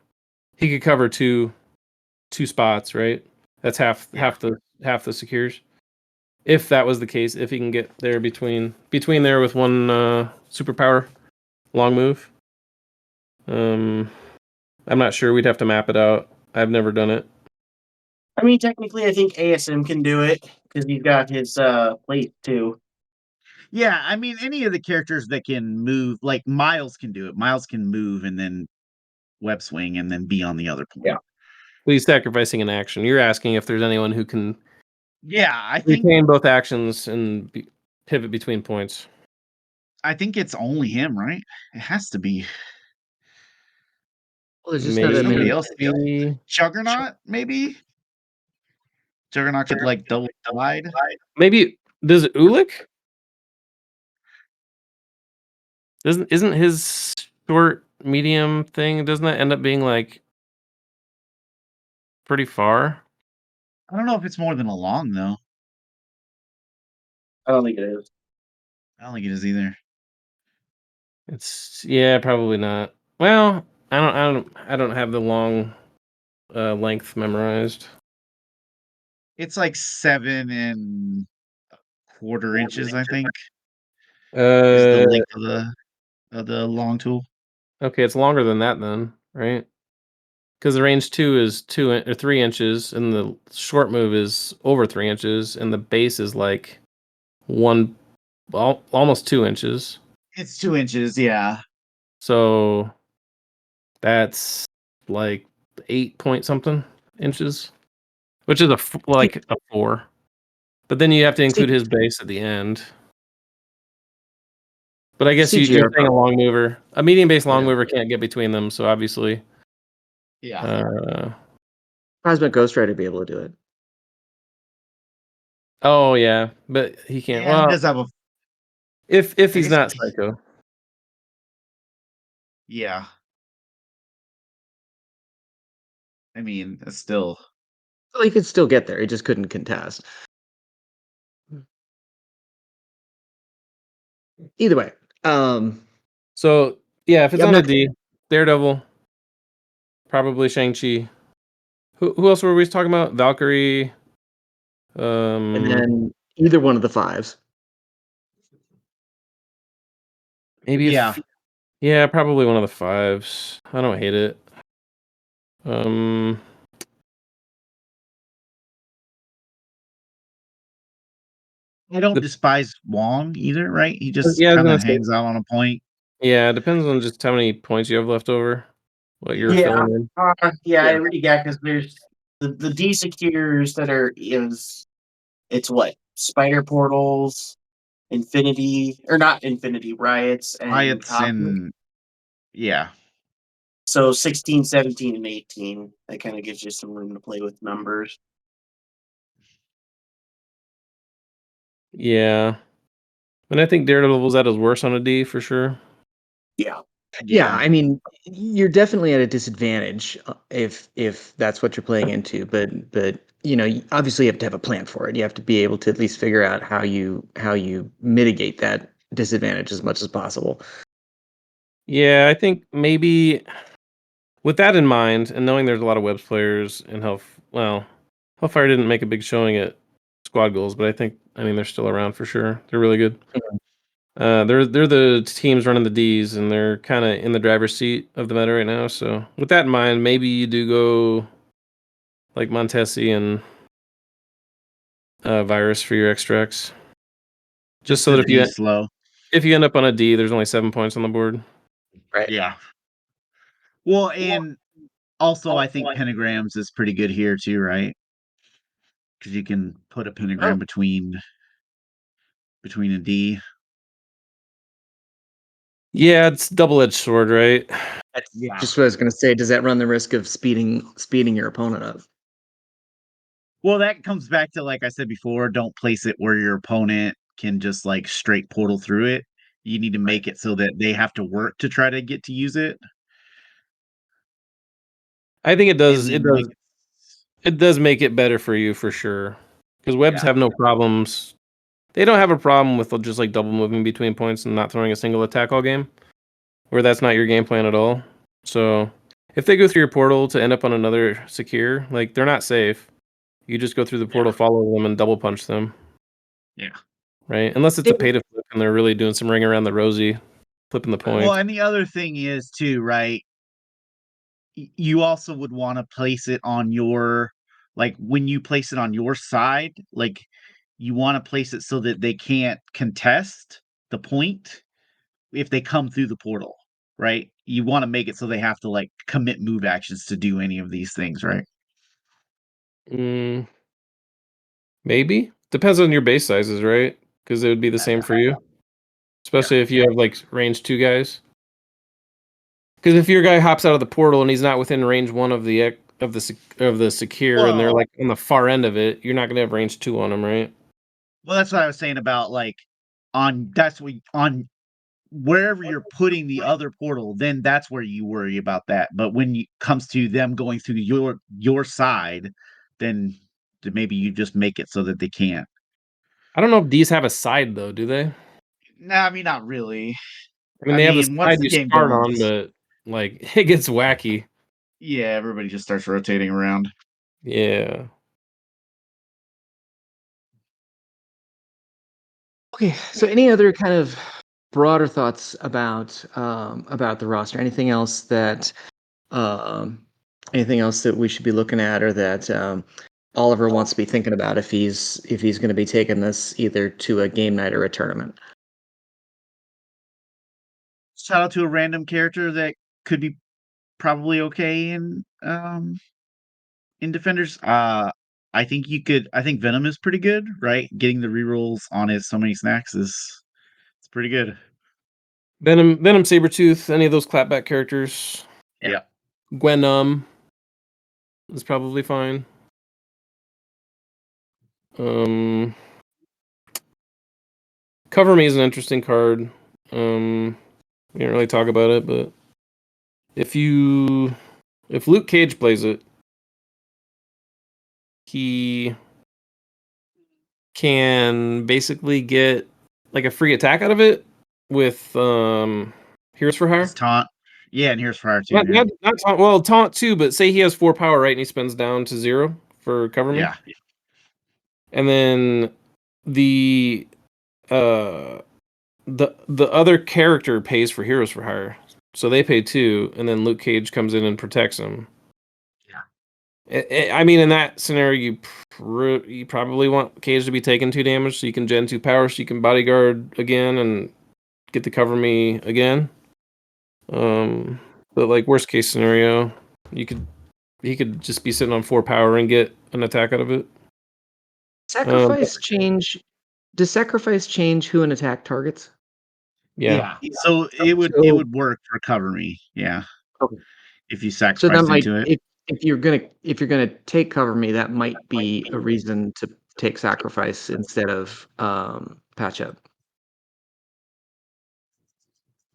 S4: he could cover two spots, right? That's half
S3: yeah.
S4: the secures. If that was the case, if he can get there between there with one superpower long move. I'm not sure. We'd have to map it out. I've never done it.
S2: I mean, technically, I think ASM can do it because he's got his plate too.
S3: Yeah, I mean, any of the characters that can move, like Miles can do it. Miles can move and then web swing and then be on the other point.
S2: Yeah.
S4: But he's sacrificing an action. You're asking if there's anyone who can
S3: Yeah, I think
S4: retain both actions and pivot between points.
S3: it's only him, right? It has to be.
S1: Well, there's just not that
S3: Somebody
S1: many.
S3: else. Juggernaut, maybe? Juggernaut could like double glide.
S4: Maybe does Ulik? Isn't his short medium thing? Doesn't that end up being like pretty far?
S3: I don't know if it's more than a long though.
S2: I don't think it is.
S3: I don't think it is either.
S4: It's probably not. Well, I don't have the long length memorized.
S3: It's like 7.25 inches, I think, is the length of the long tool.
S4: Okay, it's longer than that then, right? Because the range 2 is 3 inches, and the short move is over 3 inches, and the base is like almost 2 inches.
S3: It's 2 inches, yeah.
S4: So that's like 8 point something inches, which is a 4. But then you have to include his base at the end. But I guess you're saying a long mover, a medium base long mover can't get between them. So obviously,
S3: yeah.
S1: Cosmic Ghost Rider be able to do it.
S4: Oh yeah, but he can't.
S3: Yeah,
S4: well,
S3: he does have a.
S4: If he's not psycho.
S3: Yeah. I mean, it's still.
S1: Well, he could still get there. He just couldn't contest. Either way.
S4: So yeah, if it's on a D, Daredevil, probably Shang-Chi. Who else were we talking about? Valkyrie.
S1: And then either one of the 5s.
S4: Maybe yeah, probably one of the 5s. I don't hate it.
S3: I don't despise Wong either, right? He just kind of hangs out on a point.
S4: Yeah, it depends on just how many points you have left over. What you're filling in.
S2: I already got because there's the D secures that it's what? Spider portals, Infinity, or not Infinity, Riots and
S3: yeah.
S2: So 16, 17, and 18. That kind of gives you some room to play with numbers.
S4: Yeah. And I think Daredevil's at his worst on a D for sure.
S2: Yeah.
S1: Yeah, I mean, you're definitely at a disadvantage if that's what you're playing into, but obviously you have to have a plan for it. You have to be able to at least figure out how you mitigate that disadvantage as much as possible.
S4: Yeah, I think maybe with that in mind, and knowing there's a lot of webs players and Hellfire didn't make a big showing at squad goals, but I mean they're still around for sure. They're really good. They're the teams running the Ds, and they're kind of in the driver's seat of the meta right now. So with that in mind, maybe you do go like Montesi and Virus for your extracts, just so that if you end up on a D, there's only 7 points on the board.
S1: Right.
S3: Yeah. Well, and also I think pentagrams is pretty good here too, right? Because you can put a pentagram between a D.
S4: Yeah, it's double-edged sword, right?
S1: That's just what I was going to say. Does that run the risk of speeding your opponent up?
S3: Well, that comes back to, like I said before, don't place it where your opponent can just like straight portal through it. You need to make it so that they have to work to try to get to use it.
S4: I think it does.
S3: And
S4: It
S3: then,
S4: does. It does make it better for you for sure. Because webs have no problems. They don't have a problem with just like double moving between points and not throwing a single attack all game, where that's not your game plan at all. So if they go through your portal to end up on another secure, like they're not safe. You just go through the portal, follow them, and double punch them.
S3: Yeah.
S4: Right? Unless it's a pay to flip and they're really doing some ring around the rosy, flipping the points.
S3: Well, and the other thing is too, right? You also would want to place it on your, like when you place it on your side, like you want to place it so that they can't contest the point if they come through the portal, right? You want to make it so they have to like commit move actions to do any of these things, right?
S4: Maybe. Depends on your base sizes, right? Because it would be the same for you. Especially if you have like range 2 guys. Because if your guy hops out of the portal and he's not within range 1 of the secure, and they're like on the far end of it, you're not gonna have range 2 on them, right?
S3: Well, that's what I was saying about like on wherever you're putting the other portal, then that's where you worry about that. But when it comes to them going through your side, then maybe you just make it so that they can't.
S4: I don't know if these have a side though, do they?
S3: No, I mean not really.
S4: I mean, they have the
S3: once
S4: side
S3: the
S4: you
S3: game
S4: start
S3: goes,
S4: on, but like it gets wacky.
S3: yeah, everybody just starts rotating around.
S4: Yeah.
S1: Okay, so any other kind of broader thoughts about the roster? Anything else that we should be looking at, or that Oliver wants to be thinking about if he's going to be taking this either to a game night or a tournament?
S3: Shout out to a random character that could be probably okay in Defenders. I think Venom is pretty good, right? Getting the rerolls on his so many snacks it's pretty good.
S4: Venom, Sabretooth, any of those clapback characters.
S3: Yeah.
S4: Gwenum is probably fine. Cover Me is an interesting card. We didn't really talk about it, but if Luke Cage plays it, he can basically get like a free attack out of it with Heroes for Hire.
S3: His taunt. Yeah, and here's Fire too.
S4: Not taunt, well, taunt too, but say he has 4 power, right, and he spends down to 0 for Cover Me.
S3: Yeah.
S4: And then the other character pays for Heroes for Hire, so they pay 2, and then Luke Cage comes in and protects him. I mean, in that scenario, you probably want Cage to be taking 2 damage, so you can gen 2 power, so you can bodyguard again and get the Cover Me again. But like worst case scenario, he could just be sitting on 4 power and get an attack out of it.
S1: Sacrifice change. Does sacrifice change who an attack targets?
S4: Yeah.
S3: So it would work for Cover Me. Yeah.
S1: Okay.
S3: if you
S1: So that
S3: sacrifice
S1: might
S3: into it.
S1: if you're gonna take cover me, that might be a reason to take sacrifice instead of patch up.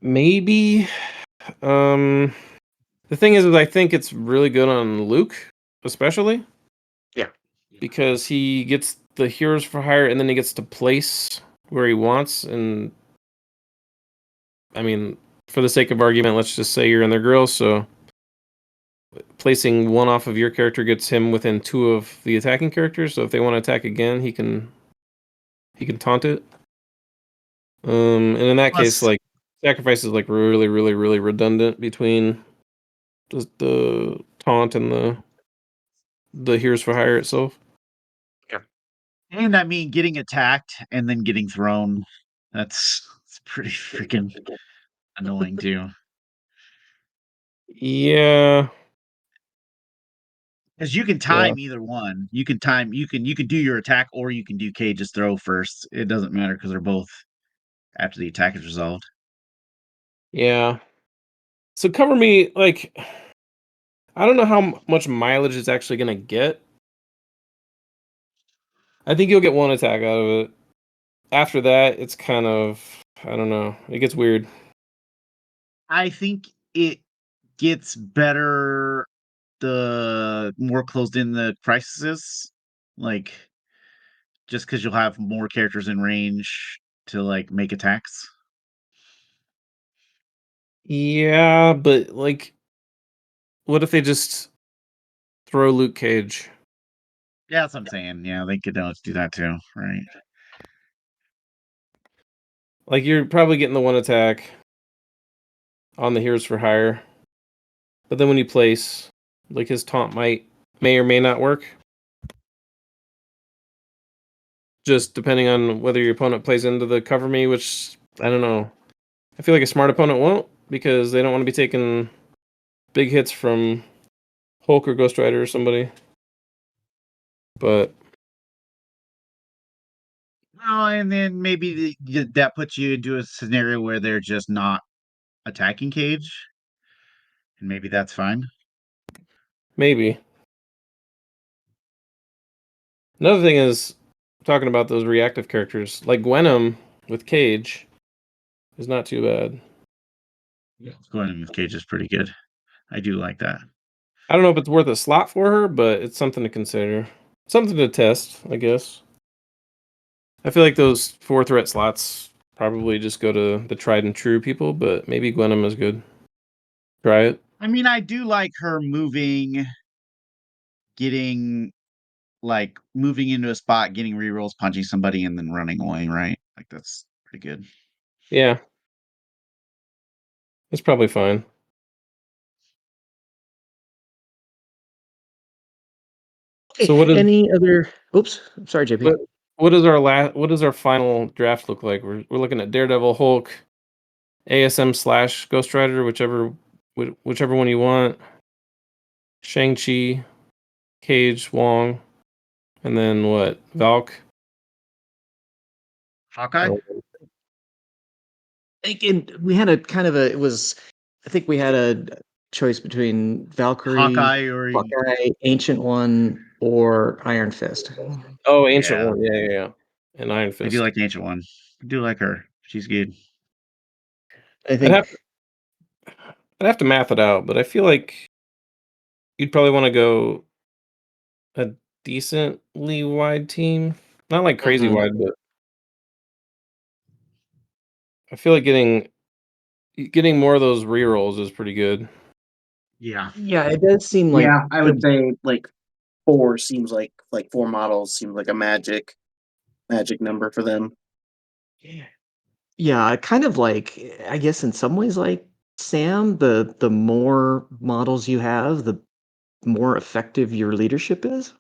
S4: Maybe. The thing is I think it's really good on Luke, especially.
S1: Yeah.
S4: Because he gets the heroes for hire and then he gets to place where he wants. And I mean, for the sake of argument, let's just say you're in their grill, so placing one off of your character gets him within 2 of the attacking characters. So if they want to attack again, he can taunt it. And in that case,
S3: Plus,
S4: like sacrifice is like really, really, really redundant between the taunt and the heroes for hire itself.
S1: Yeah.
S3: and I mean, getting attacked and then getting thrown, it's pretty freaking annoying too.
S4: Yeah.
S3: Because you can
S4: Yeah.
S3: time either one. You can do your attack or you can do Cage's throw first. It doesn't matter because they're both after the attack is resolved.
S4: Yeah. So cover me, like, I don't know how much mileage it's actually gonna get. I think you'll get one attack out of it. After that, it's kind of, I don't know. It gets weird.
S3: I think it gets better the more closed in the crisis is. Like, just because you'll have more characters in range to like make attacks.
S4: Yeah, but like, what if they just throw Luke Cage?
S3: Yeah, that's what I'm saying. Yeah, they could do that too, right?
S4: Like, you're probably getting the one attack on the heroes for hire, but then when you place, like, his taunt may or may not work. Just depending on whether your opponent plays into the cover me, which I don't know. I feel like a smart opponent won't because they don't want to be taking big hits from Hulk or Ghost Rider or somebody. But
S3: Oh, and then maybe that puts you into a scenario where they're just not attacking Cage, and maybe that's fine.
S4: maybe. Another thing is talking about those reactive characters, like Gwenom with Cage is not too bad.
S3: Going in with Cage is pretty good. I do like that.
S4: I don't know if it's worth a slot for her, but it's something to consider. Something to test, I guess. I feel like those 4 threat slots probably just go to the tried and true people, but maybe Gwenom is good. Try it.
S3: I mean, I do like her moving, getting like moving into a spot, getting rerolls, punching somebody, and then running away. Right? Like that's pretty good.
S4: Yeah, it's probably fine.
S1: Okay.
S4: So what is
S1: Any other? Oops. Sorry, JP.
S4: what does our final draft look like? We're looking at Daredevil, Hulk, ASM / Ghost Rider, whichever one you want. Shang-Chi, Cage, Wong, and then what? Valk.
S3: Hawkeye,
S1: And we had a kind of a. It was. I think we had a choice between Valkyrie,
S3: Hawkeye, or
S1: Hawkeye, Ancient One, or Iron Fist.
S4: Oh, Ancient
S3: yeah,
S4: One. Yeah. And Iron
S3: I do
S4: Fist.
S3: like the Ancient One. I do like her. She's good.
S1: I
S4: I'd have
S1: think.
S4: I'd have to math it out, but I feel like you'd probably want to go a decently wide team. Not like crazy
S1: Mhm.
S4: wide, but I feel like getting more of those rerolls is pretty good.
S3: Yeah.
S1: Yeah, it does seem like
S2: Yeah, I would say like 4 seems like 4 models seems like a magic number for them.
S1: yeah, kind of like I guess in some ways like Sam, the more models you have, the more effective your leadership is.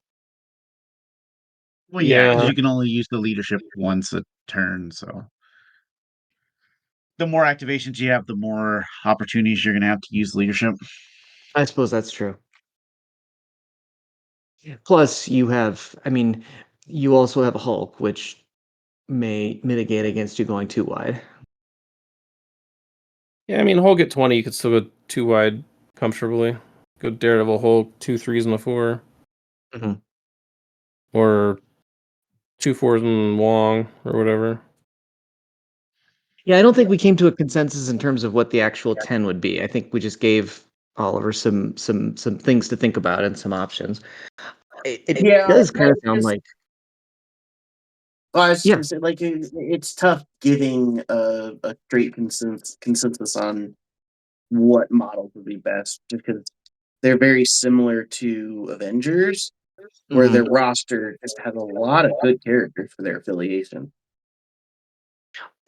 S3: Well, yeah, because
S4: Yeah,
S3: you can only use the leadership once a turn, so the more activations you have, the more opportunities you're gonna have to use leadership.
S1: I suppose that's true. Plus, you have, I mean, you also have a Hulk, which may mitigate against you going too wide.
S4: yeah. I mean, Hulk at 20, you could still go too wide comfortably. Good Daredevil Hulk, 2 3s and a 4.
S1: Mhm.
S4: Or 2 4s and Wong or whatever.
S1: Yeah, I don't think we came to a consensus in terms of what the actual 10 would be. I think we just gave Oliver some things to think about and some options. It
S2: Yeah,
S1: does kind of
S2: it's
S1: sound
S2: just-
S1: like
S2: I was just
S1: Yeah.
S2: gonna say, like, it's tough giving a straight consensus on what models would be best, just because they're very similar to Avengers, where their roster just has a lot of good characters for their affiliation.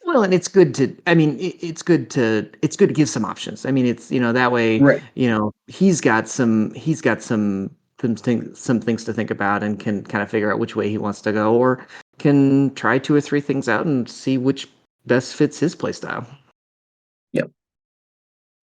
S1: Well, and it's good to I mean, it's good to give some options. I mean, it's, that way,
S2: Right.
S1: he's got some things to think about and can kind of figure out which way he wants to go, or can try 2 or 3 things out and see which best fits his play style.
S2: Yep.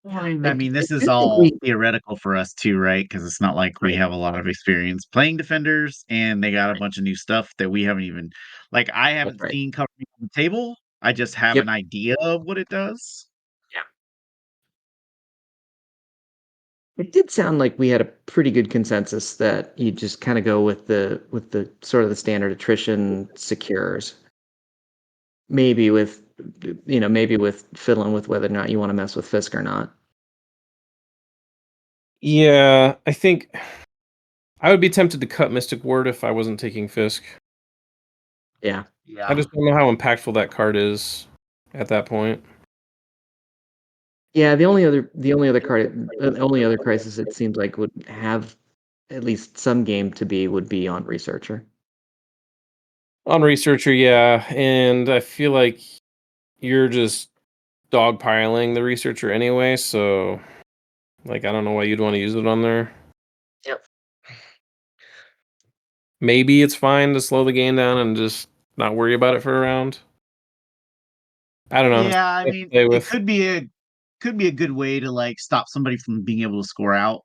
S3: I mean,
S1: I
S3: this is
S1: do think
S3: all theoretical for us too, right? Because it's not like we
S1: Right.
S3: have a lot of experience playing Defenders, and they got a bunch of new stuff that we haven't even like, I haven't
S1: Right.
S3: seen covered on the table. I just have
S1: Yep.
S3: an idea of what it does.
S1: Yeah. It did sound like we had a pretty good consensus that you just kind of go with the sort of the standard attrition secures. Maybe with maybe with fiddling with whether or not you want to mess with Fisk or not.
S4: Yeah, I think I would be tempted to cut Mystic Ward if I wasn't taking Fisk.
S1: Yeah.
S4: I just don't know how impactful that card is at that point.
S1: Yeah, the only other crisis it seems like would have at least some game to be would be on Researcher.
S4: On Researcher, yeah, and I feel like you're just dogpiling the Researcher anyway, so like I don't know why you'd want to use it on there.
S1: Yep.
S4: Maybe it's fine to slow the game down and just not worry about it for a round. I don't know.
S3: Yeah, I
S4: Stuff to
S3: mean,
S4: play
S3: it
S4: with.
S3: could be a good way to like stop somebody from being able to score out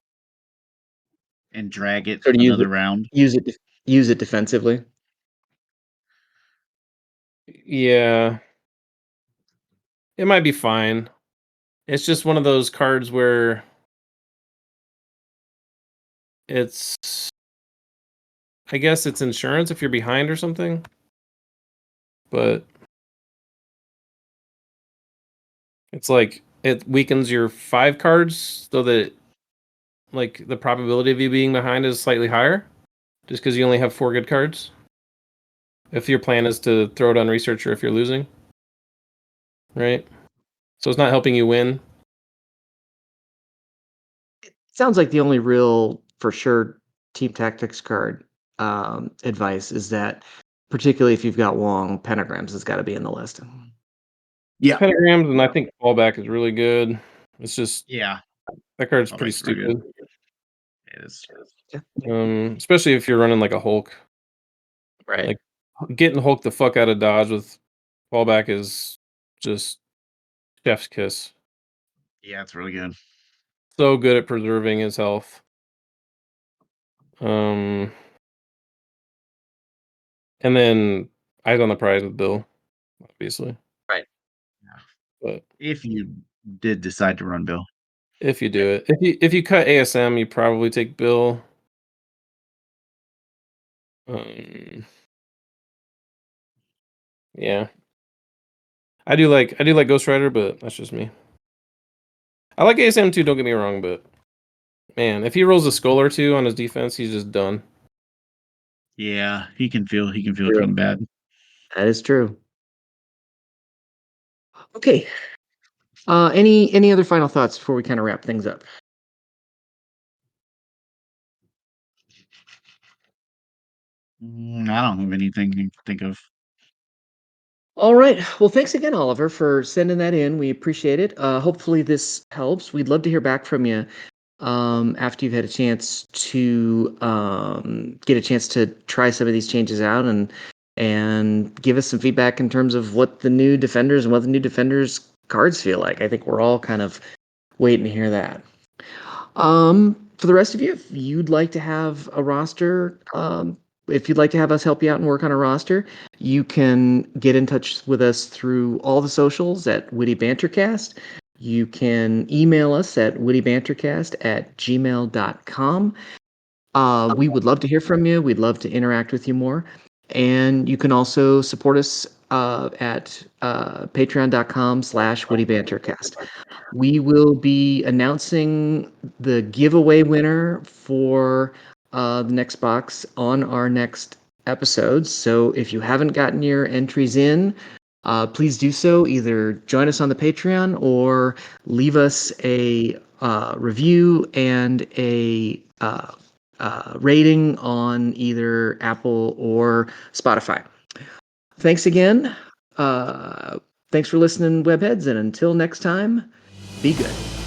S3: and drag it
S1: Sort of
S3: another round.
S1: use it defensively.
S4: Yeah, it might be fine. It's just one of those cards where it's, I guess it's insurance if you're behind or something. But it's like it weakens your 5 cards so that like the probability of you being behind is slightly higher just because you only have 4 good cards. If your plan is to throw it on Researcher if you're losing. Right? So it's not helping you win.
S1: Sounds like the only real for sure team tactics card advice is that particularly if you've got Wong, pentagrams has got to be in the list.
S2: Yeah.
S4: Pentagrams, and I think fallback is really good. It's just
S3: Yeah,
S4: that card's
S3: oh,
S4: pretty
S3: that's very good.
S4: stupid.
S3: It is.
S4: Especially if you're running like a Hulk.
S1: Right.
S4: Like getting Hulk the fuck out of dodge with fallback is just chef's kiss.
S3: Yeah, it's really good.
S4: So good at preserving his health. And then eyes on the prize with Bill, obviously.
S1: Right.
S4: But
S3: If you did decide to run Bill.
S4: if you do it, if you cut ASM, you probably take Bill. Yeah. I do like Ghost Rider, but that's just me. I like ASM too, don't get me wrong, but man, if he rolls a skull or two on his defense, he's just done.
S3: Yeah, he can feel it
S1: True.
S3: coming bad.
S1: That is true. Okay. Any other final thoughts before we kind of wrap things up?
S3: I don't have anything to think of.
S1: All right. Well, thanks again, Oliver, for sending that in. We appreciate it. Hopefully this helps. We'd love to hear back from you after you've had a chance to get a chance to try some of these changes out and give us some feedback in terms of what the new defenders and what the new defenders cards feel like. I think we're all kind of waiting to hear that. For the rest of you, if you'd like to have a roster, if you'd like to have us help you out and work on a roster, you can get in touch with us through all the socials at Witty Bantercast. You can email us at wittybantercast@gmail.com. We would love to hear from you. We'd love to interact with you more. And you can also support us at patreon.com/wittybantercast. We will be announcing the giveaway winner for the next box on our next episode. So if you haven't gotten your entries in, please do so. Either join us on the Patreon or leave us a review and a rating on either Apple or Spotify. Thanks again. Thanks for listening, Webheads, and until next time, be good.